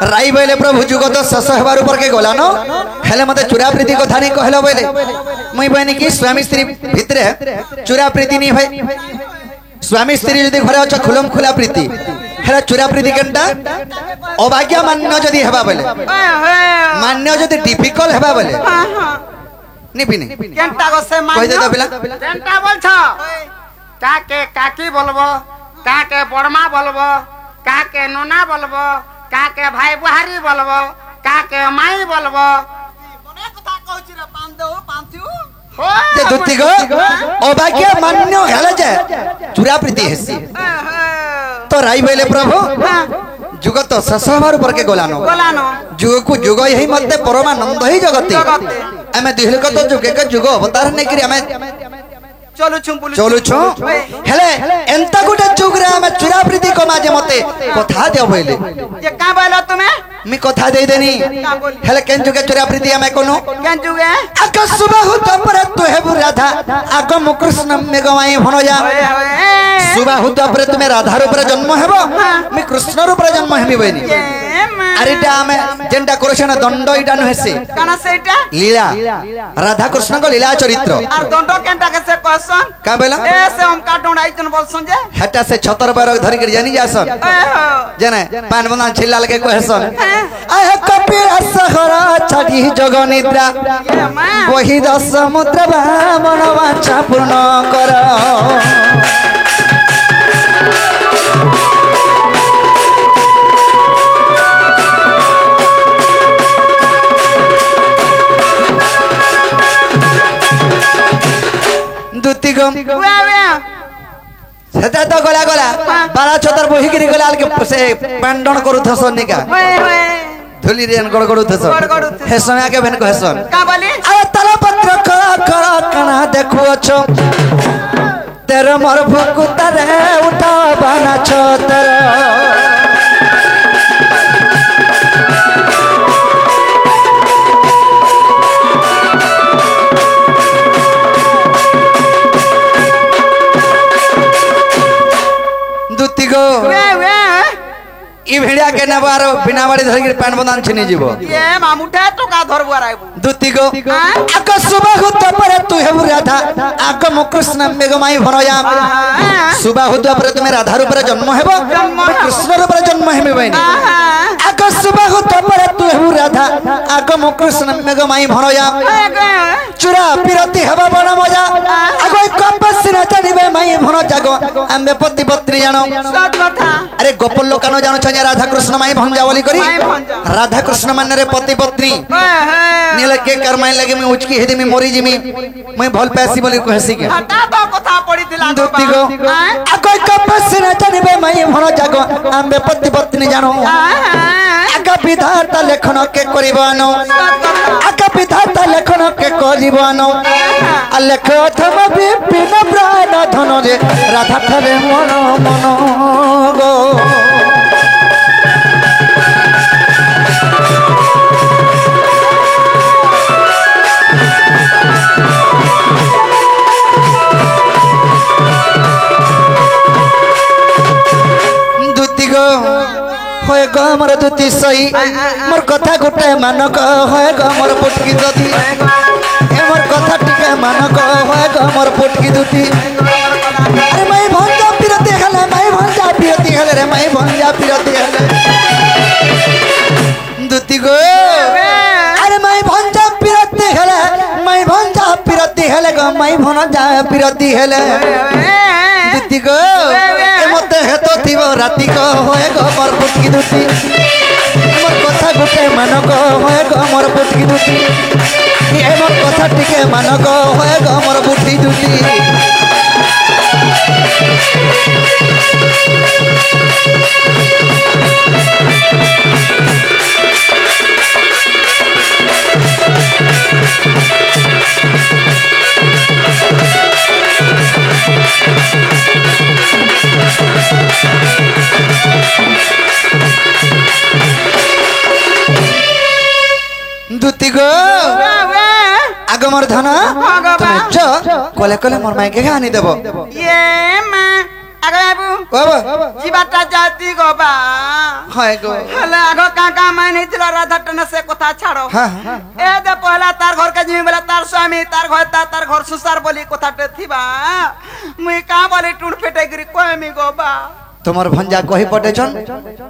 राई बोले प्रभु जुग तो शेष हेबार ऊपर के गला न हेले मते चुरा प्रीति कथा नहीं कहलो बोले मुई बनी कि स्वामी स्त्री भितरे चुरा प्रीति नहीं भाई स्वामी स्त्री जदी घरे अछ खुलम खुला प्रीति हेले चुरा प्रीति केनटा अभाग्य मान्य जदी हेबा बोले मान्य जदी डिफिकल्ट हेबा बोले निपिनी केनटा को से मान कहि दे पिला केनटा बोलछ काके काकी बोलबो काके बड़मा बोलबो काके नोना बोलबो काके भाई बुहारी बोलबो काके माई बोलबो कोने कथा कहछि रे पांदो पांथु हो जे दुति गो अभाग्य मान्य हेले जे चुरा प्रीति हेसी तो राई बोले प्रभु जुग तो शेष हेबार ऊपर के गलानो जुग को जुग यही मते परमानंद ही जगति हमें दिहल को तो जुग के जुग अवतार नै करी हमें चलु छु हेले एंता गुटे जुगरे हमें चुरा प्रीति को माजे मते कथा दे बोले ये का बोलो तुमे मी कथा दे देनी हेले केन जुगे चुरा प्रीति हमें कोनो केन जुगे आका सुबह होता पर तू हेबु राधा आगम कृष्ण में गवाई भनो जा सुबह होता पर तुम्हें राधा रूप रे जन्म हेबो मी कृष्ण रूप रे जन्म हेबी बनी अरे टा हमें जेंटा करछन दंड इटा न हेसी काना सेटा लीला राधा कृष्ण को लीला चरित्र और दंड केनटा के से कहसन का बेला ए से हम काटों आइतन बोलसन जे हटा से छतर पर धरि कर जानी जासन जने पान बना छिल्ला लगे कहसन आह कपिल सहरा छडी जग निद्रा वही दस समुद्र मन वाचा पूर्ण कर दुति गम सेता तो गला गला बारा छतर बही गिरी गला के से पांडन करू थसन निका धुली रेन गड़ गड़ू थसन हे समय के भेन कहसन का बोली आ तारा पत्र खड़ा खड़ा कना देखु अछो तेरे मोर भुकुता रे उठा बाना छतर दुति गो ई भेड़िया के नबार बिना बाड़ी धर के पान बंदान छिनी जीवो ये मामुठा तो का धरबो आइबो दुति गो आका सुबह होता पर तू हेबु राधा आगम कृष्ण मेघमाई भनया सुबह होता पर तुम्हें राधा रूप रे जन्म हेबो कृष्ण रूप रे जन्म हेबे बनी आका सुबह होता पर तू हेबु राधा आगम कृष्ण मेघमाई भनया चुरा पिरती हेबा बड़ मजा आगो कपस न चढ़िबे माई भन जागो आम्बे पति पत्नी जानो सत कथा अरे गोपाल लोकानो जानो छे राधा कृष्ण माई भंजा बोली करी माई भंजा। राधा कृष्ण माने रे पति पत्नी नीले के करमाई लगे मैं उचकी हेदी मैं मोरी जिमी मैं भल पैसी बोली कहसी के हटा तो कथा पड़ी दिला दुती गो आको कपस न जानबे माई भन जागो आम्बे पति पत्नी जानो आका विधाता लेखन के करिबानो आका विधाता लेखन के करिबानो आ लेख अथवा विपिन प्राण धन रे राधा ठारे मन मन गो दुती गो होय गो मोर दुती सही मोर कथा गोटे मानक होय गो मोर पुटकी दती ए मोर कथा टिके मानक होय गो मोर पुटकी दुती अरे मैं भंजा पिरती हले मैं भंजा पिरती हले रे मैं भंजा पिरती हले दुती गो अरे मैं भंजा पिरती हले मैं भंजा पिरती हले गो मैं भंजा पिरती हले दुती गो ए मते हेतो थिबो राती को होय गो मोर पुटकी दुती मोर कथा गुटे मानक होय गो मोर पुटकी दुती ए मोर कथा टिके मानक होय गो मोर बुद्धि दुती दुती गो आगो मोर धन तुमे जो कोले कोले मोर माई के गानी देबो ये मां आगे बाबू बाबा जीवाटा जाती गो बा हाय गो हले आगो काका मैं नहीं थिला राधा टन से कथा छाड़ो हां ए दे पहला तार घर के जिमी बोला तार स्वामी तार घर सुसार बोली कथा टे थिबा मुई का बोली टुण फेटे गिरी कोई मी गो बा তোমার ভঞ্জা কহি পটেছন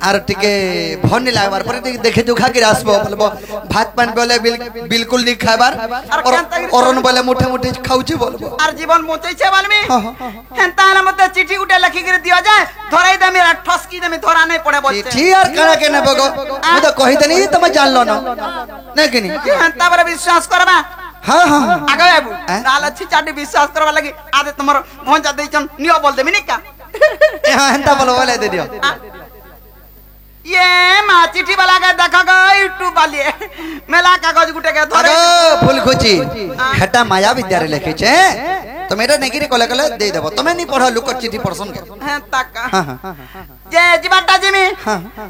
আর টিকে ভনি লাগবার পরে দেখে দুখা কি আসবো বলবো ভাত পান বলে বিলকুল নি খাবার আর অরণ বলে মুঠে মুঠে খাউছি বলবো আর জীবন মোচাইছে বলমি হেনতা হলে মতে চিঠি উঠে লিখি করে দিও যায় ধরাই দে মেরা ঠসকি দে মে ধরা নাই পড়ে বলছে চিঠি আর কানা কে নেব গো মু তো কহি দেনি তুমি জানলো না নাকি নি হেনতা পরে বিশ্বাস করবা हां हां आगे बाबू नाल अच्छी चाटी विश्वास करवा लगी आदे तुम्हारो भंजा देचन नियो बोल दे मिनी का हां हंता बोलो बोले दे दियो ये मा चिट्ठी वाला के देखा गो यूट्यूब वाली मेला कागज गुटे के धरे अगो फुलखुची हेटा माया विद्यालय लिखे छे तुम एटा नेगिरी कोले कोले दे देबो तुमे नी पढ़ो लुक चिट्ठी पढ़सन के हैं तका हां हां जे जीवाटा जिमी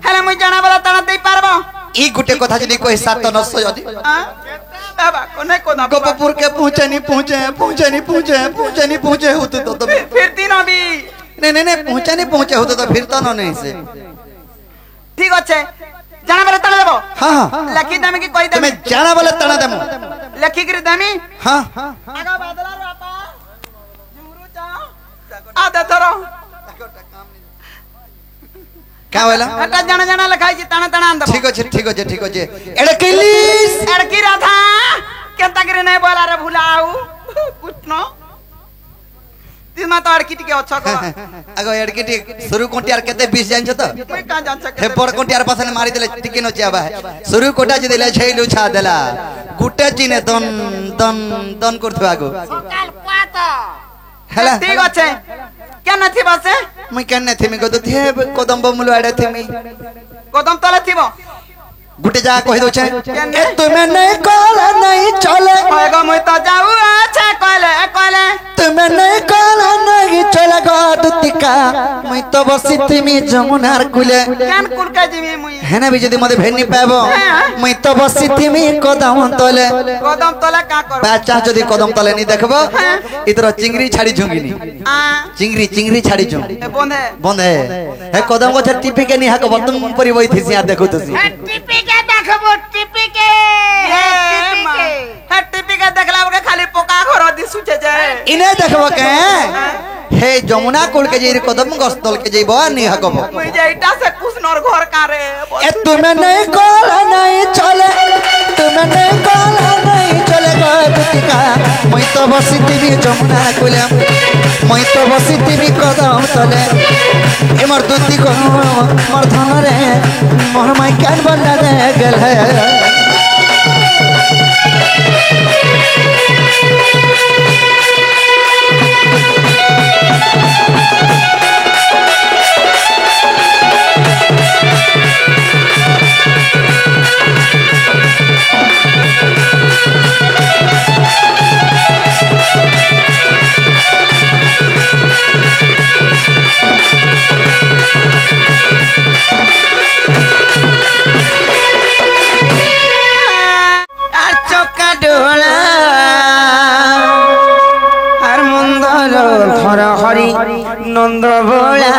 हेले मुई जाना वाला तना देई पारबो ई गुटे कथा जदी कोई सात नस जदी बाबा कोने कोना गोपपुर के पहुंचे होते तो फिर तीन अभी नहीं पहुंचे होते तो फिर तो नहीं से ठीक अच्छे जाना वाला तना देबो हां हां लकी दमे की कोई दमे तुम्हें जाना वाला तना देमो लकी गिरी दमी हां आगा बादला बापा जुमरू जा आदे धरो क्या वाला हटा जाना लिखाई छी तना अंदर ठीक है एड़किलिस एड़की राधा केंता गिरी नहीं बोला रे भुलाऊ कुटनो तिमा तो एड़की टिके अच्छा को अगो एड़की शुरू कोटियार केते 20 जान छ तो मैं का जान सके हे पर कोटियार पासने मारी देले टिके नो चाबा है शुरू कोटा जे देले छैलु छा देला गुटे चिने दन करथु आगो सकाल पाता हला ठीक अच्छे क्या न थी बसे मैं कहने थे मैं को तो थे कदम बमुल आड़े थे मैं कदम तले थीबो गुटे जा कहि दो छे ए तुम्हें नहीं कॉल नहीं चले होएगा मैं तो जाऊ अच्छा कोले तुम्हें नहीं कॉल नहीं चले गो दुतिका मैं तो बसी थी जमुनार कुले केन कुल के जिमी मुई है ना भी जदी मते भेनी पाबो मैं तो बसी थी कदम तले का कर बाचा जदी कदम तले नहीं देखबो इतरो चिंगरी छाड़ी झुंगिनी आ चिंगरी छाड़ी झुंग बंधे हे कदम गछ टिपी के नि हाको बतम परी वई थी सिया देखो तुसी टिपी के देखबो टिपी के टिपी के देखला के खाली पोका घर दिसु छे जे इने देखबो के हे যমুনা কোল के जे कदम गस्तल के जे बा नहीं हकब मुई जेटा से कुसनर घर कारे ए तुम्हें नहीं कॉल नहीं चले तुम्हें नहीं कॉल नहीं चले गो दुतिका मैं तो बसी टीवी যমুনা कोले मैं तो बसी टीवी कदम तले ए मोर दुति को मोर धन रे मोर माई कान बना दे गेल है हरि नंद बोला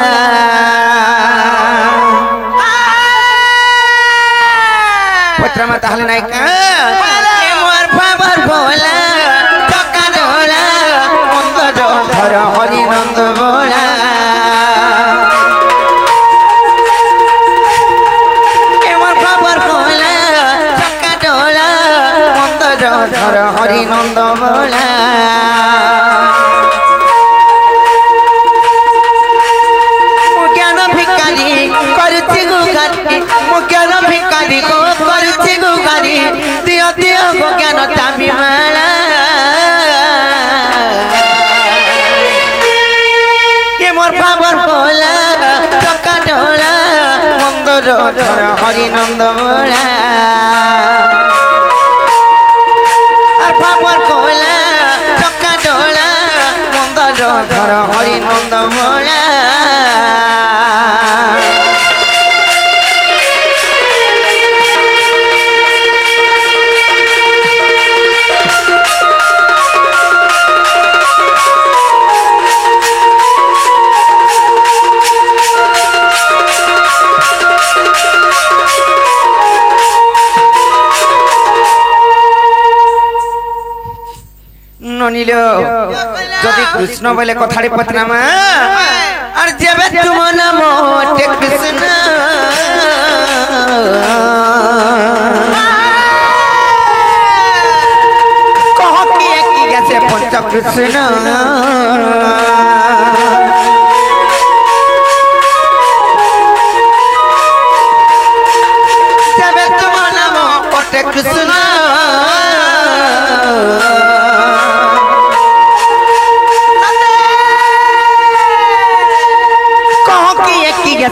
पत्रमा ताहले नाय का मोर फाबर बोला टका डोला नंद धर हरि नंद बोला मोर फाबर बोला टका डोला नंद धर हरि नंद बोला ज्ञान भिकारी को करछि गुगारी दियो दियो गो ज्ञान तामी माला ये मोर पावर बोला टका डोला मंदर धर हरि नंद बोला আর পাवर बोला टका डोला मंदर धर हरि नंद बोला नीलो जदि कृष्ण बोले कथाड़ी पत्रमा और जेबे तुम नाम टे कृष्ण कह कि गैसे पंच कृष्ण जेबे तुम नाम टे कृष्ण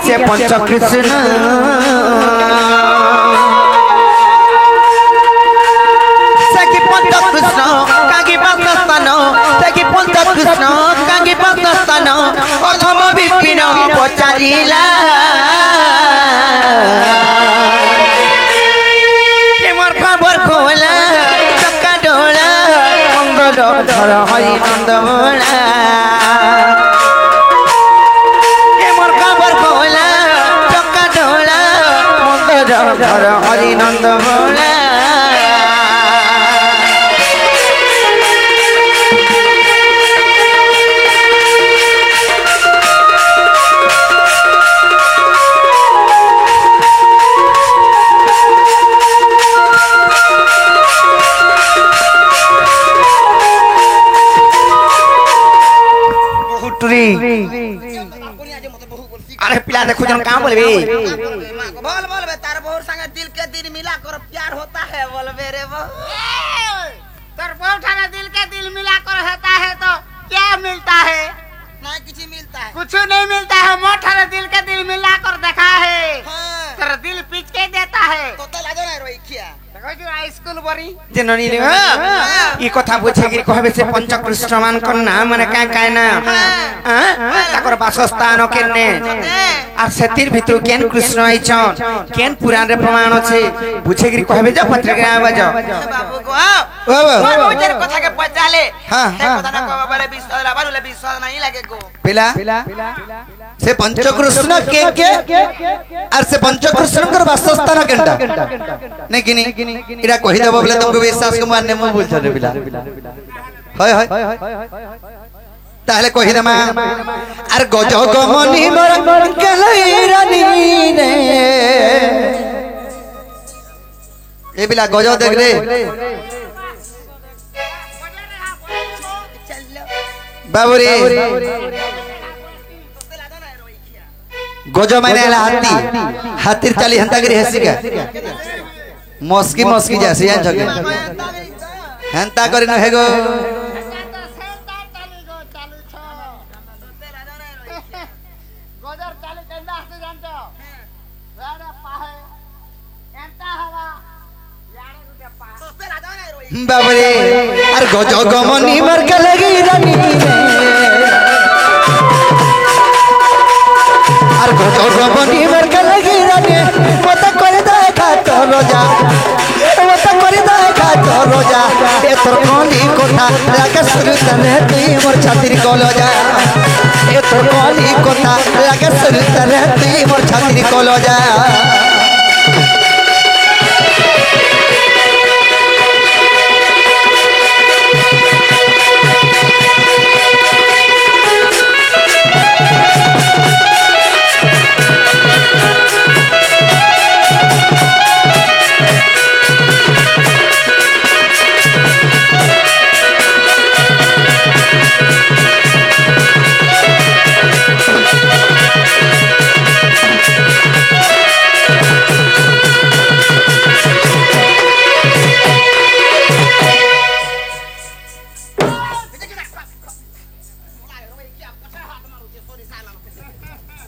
से पंच कृष्ण सखी पंच कृष्ण कागी बंदस्तान सखी पंच कृष्ण कागी बंदस्तान अथम विपिन पचारिला मोर फाबर खोला टका डोला मंगल धर हरि नंद बोला धर हरि नंद बोला अरे पिला देखो जन काम बोलबे बोल बोल बे तार बहुर संगे दिल के दिल मिला कर प्यार होता है बोल बे रे वो तार बहुर संगे दिल के दिल मिला कर होता है तो क्या मिलता है ना कुछ मिलता है कुछ नहीं मिलता है मोठा दिल के दिल मिला कर देखा है तेरा दिल पीछ के देता है तो लागो ना रोई किया स्कूल बरी जननी रे ई कथा बुझे गिर कहबे से पंच कृष्ण मान कर नाम माने का काय ना ताकर वासस्थान केने आ सेतिर भितर केन कृष्ण आइछन केन पुराण रे प्रमाण अछि बुझे गिर कहबे जा पत्रिका आवा जा बाबू को बाबू जर कथा के पचाले हां कथा ना कहबे बड़े विश्वास ला बालू ले विश्वास नहीं लागे को पिला से पंचकृष्ण के और से पंचकृष्ण कर वासस्थान केनटा नहीं किनी इरा कहि देबो बोले तुमको विश्वास को मानने में भूल छरे पिला हाय हाय তাহলে কহি দেমা আর গজ গমনি মোর গলাই রানী রে এ বিলা গজ দেখ রে বাবুরে গজ মানে হাতি হাতির চালি হেন্তা করে হেসিকা মস্কি মস্কি যাসি জান জগে হেন্তা করে ন হেগো বাবরে আর গজ গমনি মার গলাই রানী আর গজ গমনি মার গলাই রানী মত করে দেখা তো রোজা মত করে দেখা তো রোজা এ তোর কলি কথা লাগে শুরু তনে তুই মোর ছাতির কলজা এ তোর কলি কথা লাগে শুরু তনে তুই মোর ছাতির কলজা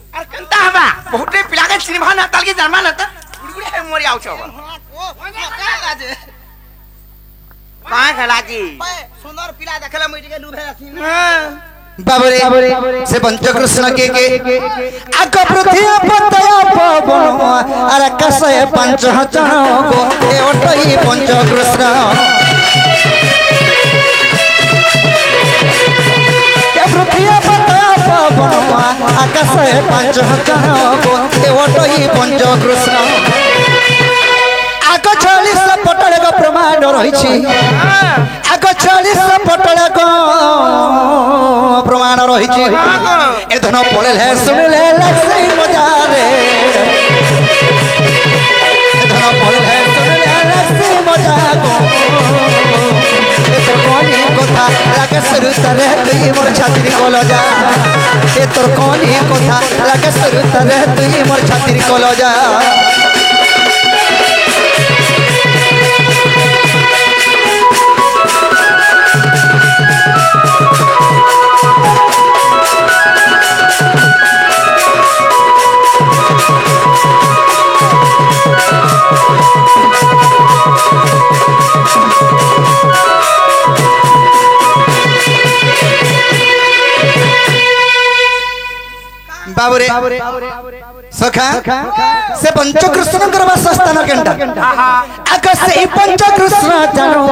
बहुते पिला के सिनेमा ना ताल के जन्मा ना त गुड़गुड़ी है मोरी आउ छो काय खेला जी सुंदर पिला देखले मुई के लुभे आसी बाबरे से पंचकृष्ण के आग पृथ्वी पतया पवन और आकाशे पंच हचन गो ए ओटई पंचकृष्ण ए पृथ्वी पतया पवन आकाशे पंच हचन गो ए ओटई पंचकृष्ण आग 40 पटल गो प्रमाण रहिछि आग 40 पटल गो प्रमाण रहिछि ए धन पड़े सुनले लक्ष्मी मजारे ए धन पड़े सुनले लक्ष्मी मजा गो ए तोर कोनी कथा लागे सुरु तरे तुई मोर छातिर कलजा ए तोर कोनी कथा लागे सुरु तरे तुई मोर छातिर कलजा बाबरे सखा से पंचकृष्ण करवा सस्तान केंटा आग से पंचकृष्ण जानो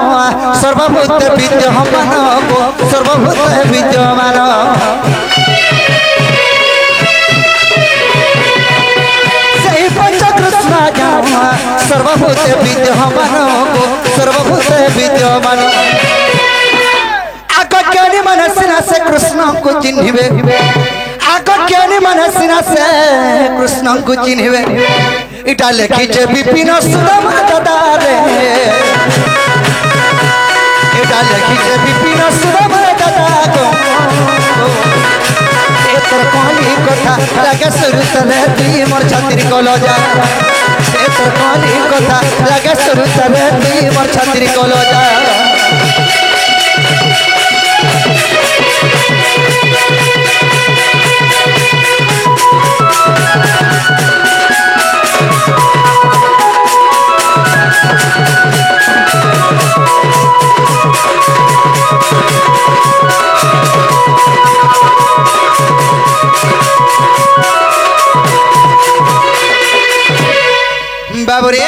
सर्वभूत विद्यमान गो सर्वभूत विद्यमान से पंचकृष्ण जानो सर्वभूत विद्यमान गो सर्वभूत विद्यमान आग ज्ञानी मनसिना से कृष्ण को चिन्हिबे आग ज्ञानी मनसिना से कृष्ण को चिन्हिबे इटा लिखिछे विपिन सुदाम दादारे इटा लिखिछे विपिन सुदाम दादा गो ए तोर कोनी कथा लागे सुरु तने तुई मोर छातिर कलजा ए तोर कोनी कथा लागे सुरु तने तुई मोर छातिर कलजा बाबरे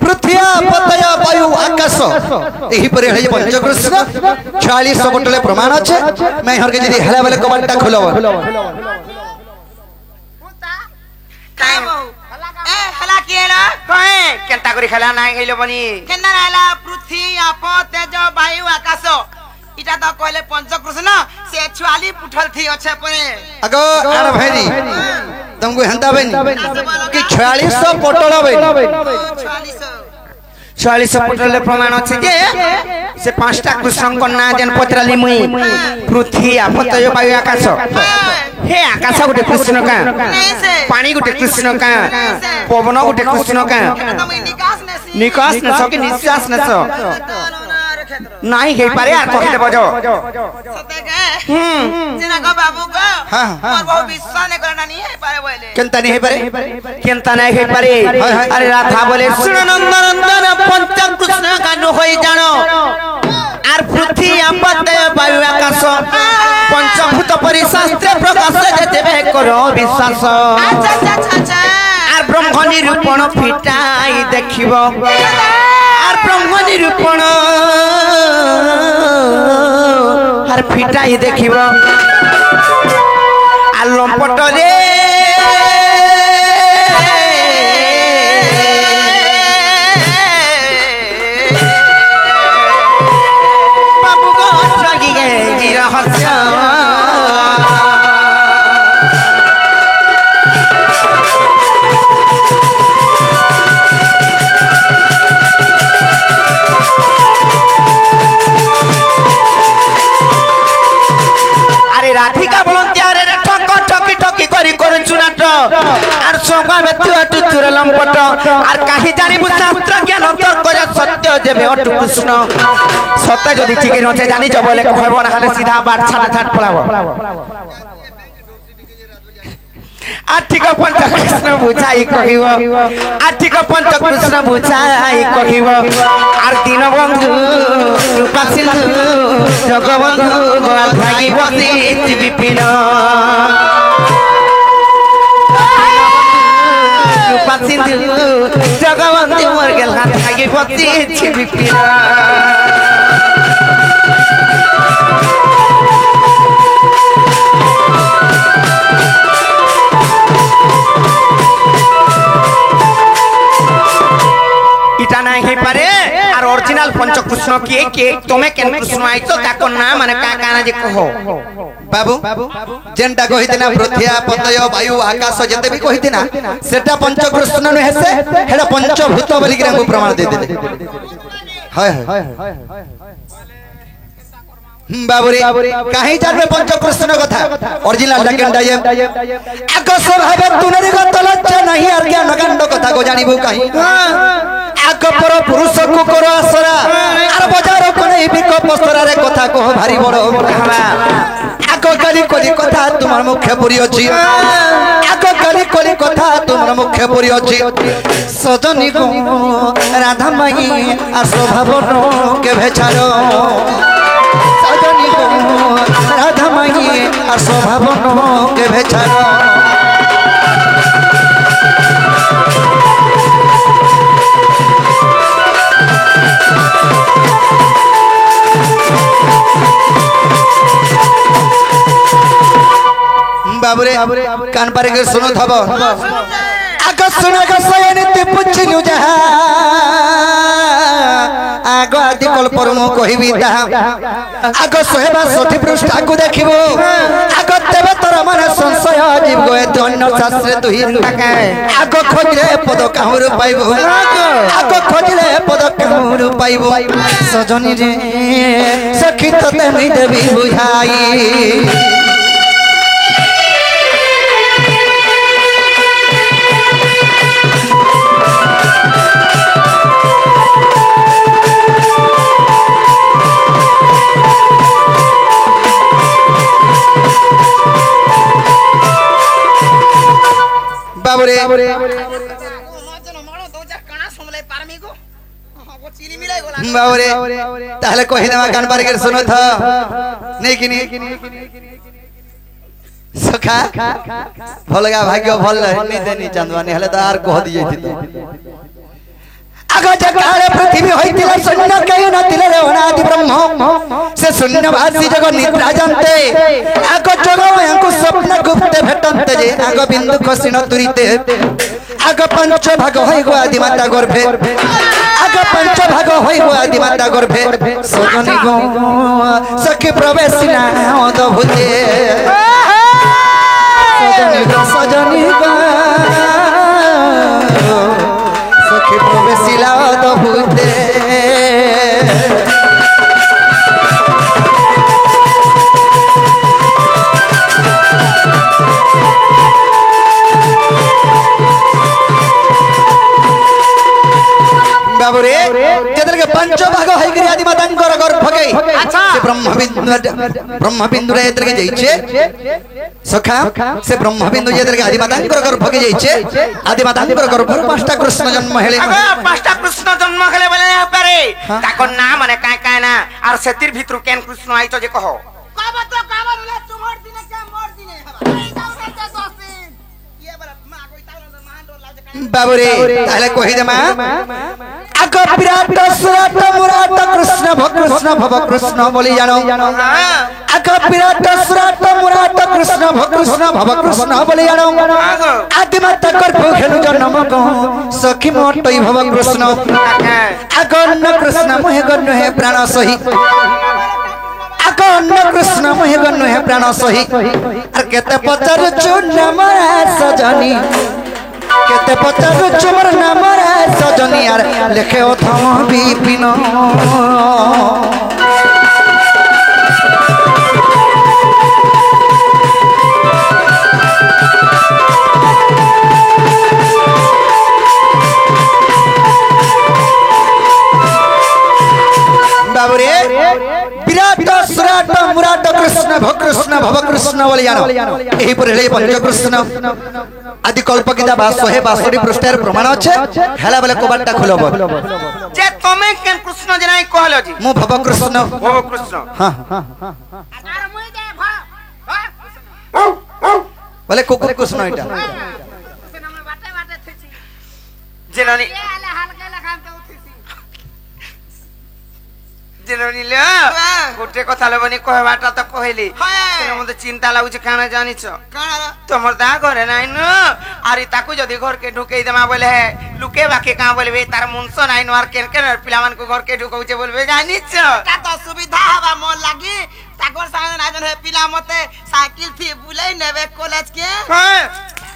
पृथ्वी पतया वायु आकाश एही परे है पंचकृष्ण 40 बटले प्रमाण আছে मैं हर के जदी हला वाले कबाटा खोलब काय ए हला केला कहे केंता करी खेला नाही गइलो बनी केना नाला पृथ्वी आप तेज वायु आकाश इटा तो कहले पंचकृष्ण से छुआली पुठल थी अच्छे परे अगो आर भाईरी तुमको हंता बनी कि 4600 पोटल बनी 4600 पटले प्रमाण अच्छे जे से पांचटा कृष्ण को ना जन पत्रली मुई पृथ्वी आपतय वायु आकाश हे आकाश गुटे कृष्ण का पानी गुटे कृष्ण का पवन गुटे कृष्ण का निकास न सके निश्वास न सो नहीं हे पारे यार कहते बजो सते के जिना को बाबू को और बहुत विश्वास ने करना नहीं है पारे बोले केनता नहीं है पारे केनता नहीं हे पारे अरे राधा बोले सुन नंदन पंच कृष्ण का न होई जानो आर पृथ्वी आपतय वायु आकाश पंचभूत परिशास्त्र प्रकाश देते करो विश्वास अच्छा आर ब्रह्म निरूपण फिटाई देखिबो आर ब्रह्म निरूपण आर फिटाई देखिबो आर लंपट रे बाबू को ठगी गए रहस्य राधिका बोलंत्यारे ठक ठकी ठकी करी कर चुनाट आर सोगा बेतु तुर लंपट आर काहे जानिबु शास्त्र ज्ञान तर्क रे सत्य जेबे अटु कृष्ण सत्य जदी ठीक न छे जानि ज बोले कहबो ना खाली सीधा बाट छाट पलाबो आर्थिक पंच कृष्ण बुझाई कहिबो आर्थिक पंच कृष्ण बुझाई कहिबो आर दिन बंधु रूपा सिंधु जगबंधु गोल भागी बसी विपिन रूपा सिंधु जगबंधु मोर गेल हाथ भागी बसी विपिन इटा नहीं है पारे और ओरिजिनल पंचकृष्ण किए के तुम्हें केन कृष्ण आइतो ताको नाम माने का काना जे कहो बाबू जेंटा कहिदिना पृथ्वी पतय वायु आकाश जते भी कहिदिना सेटा पंचकृष्ण न हेसे हेडा पंचभूत बोली के हमको प्रमाण दे देले हाय बाबूरे काहे जानबे पंचकृष्ण कथा ओरिजिनल डाकेंडा ये आकाश भाबे तुनरी गतलच नहीं और ज्ञान गंड कथा को जानिबो काहे आग पर पुरुष को कर आसरा आर बाजार को नहीं बिक पस्तरा रे कथा को भारी बड़ आग गली कोली कथा तुमर मुख्य पुरी अछि आग गली कोली कथा तुमर मुख्य पुरी अछि सजनी को राधा माई आ स्वभाव के भेछारो सजनी को राधा माई आ स्वभाव के भेछारो बाबूरे कान पारे के सुनो थबो आग सुनो के सयनिति पुछिलु जहा आग आदि कल्पर मु कहिबि ताहा आग सोहेबा 60 पृष्ठ को देखिबो आग तेबे तोर मन संशय जीव गए अन्य शास्त्र तुहि आग खोजले पद काहुरु पाइबो आग खोजले पद काहुरु पाइबो सजनी रे सखी तते नहीं देबी बुझाई बाबूरे बाबूरे ताहले कहि देवा कान पारे के सुनो था नहीं कि नहीं सखा भलगा भाग्य भल नहीं देनी चंदवानी हले तो आर कह दिए थी आग जगाले पृथ्वी होइतिला शून्य कई नतिले रे अनादि ब्रह्म से शून्यवासी जग निद्रा जानते आग जगमयंकु स्वप्न गुप्त भेटन्ते जे आग बिंदु खसिन तुरिते आग पंच भाग होई गो आदि माता गर्भे आग আগ পঞ্চ ভাগ হইব আদি মাতা গর্ভে সজনী গো সখী প্রবেশ না অদ্ভুতে সজনী গো সখী প্রবেশিলা অদ্ভুতে बाबूरे जेतरके पंच भाग होई गरी आदि मातांकर गर्भ के अच्छा से ब्रह्म बिंदु रे जेतरके जाइछे सखा से ब्रह्म बिंदु जेतरके आदि मातांकर गर्भ के जाइछे आदि मातांकर गर्भ पांचटा कृष्ण जन्म हेले अगो पांचटा कृष्ण जन्म हेले बोले पारे ताको नाम माने काय काय ना और सेतिर भितर केन कृष्ण आइतो जे कहो कहबो तो कहबो रे तुमर दिने के मोर दिने हबा ए जाऊ रे ते दोस्तीन ये बरा मा कोई तालो मान डोर लाज काय बाबूरे ताले कहि दे मा आग विराट सुराट मुराट कृष्ण भव कृष्ण बोली जानो आग विराट सुराट मुराट कृष्ण भव कृष्ण बोली जानो आदि माता गर्भ खेलु जन्म को सखी मोटई भव कृष्ण आग अन्न कृष्ण मोहे गन्न है प्राण सही आग अन्न कृष्ण मोहे गन्न है प्राण सही और केते पचार चुन सजनी केते पचार चुमर नाम सजनी यार लेखे ओथम विपिन बाबूरे विराट सुराट मुराट कृष्ण भव कृष्ण बोली जानो एही पर हेले पंच कृष्ण आदि कल्प गीता 162 पृष्ठर प्रमाण अच्छे हेला बेले कबाटटा खोलब जे तमे केन कृष्ण जे नाही कहलो जी मु भव कृष्ण हां आर मुई दे बोले कुकुर कृष्ण एटा बाटे बाटे थेची जेननी ये आले हल्के लखान तो उठीसी जेननी ले गोटे कथा लेबनी कहबाटा तो कहली तेरे मते चिंता लागुछ काना जानिछ काना तमर दा घरे नाइ न आरी ताकू जदी घर के ढुकेई देमा बोले लुके बाके का बोलबे तार मुनसो नाइ न आर केन केन पिलामान को घर के ढुकौचे बोलबे जानिछ ता तो सुविधा हवा मोर लागी ताकर संग ना जन पिला मते साइकिल थी बुलाई नेबे कॉलेज के हां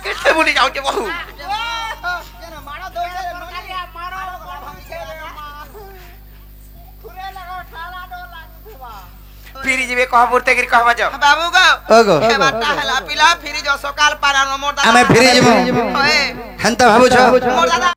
किते बुली जाउते बहु केन मारो दो नोलिया मारो खुरे लगाओ ठाला दो लागुवा फिरी जीवे कह पुरते गिर कहबा जाओ बाबू गो ओगो हे बाटा हला पिला फिरी जो सकाल पारा मोर आमे फिरी जीवो ओए हंता भाबु छ मोर दादा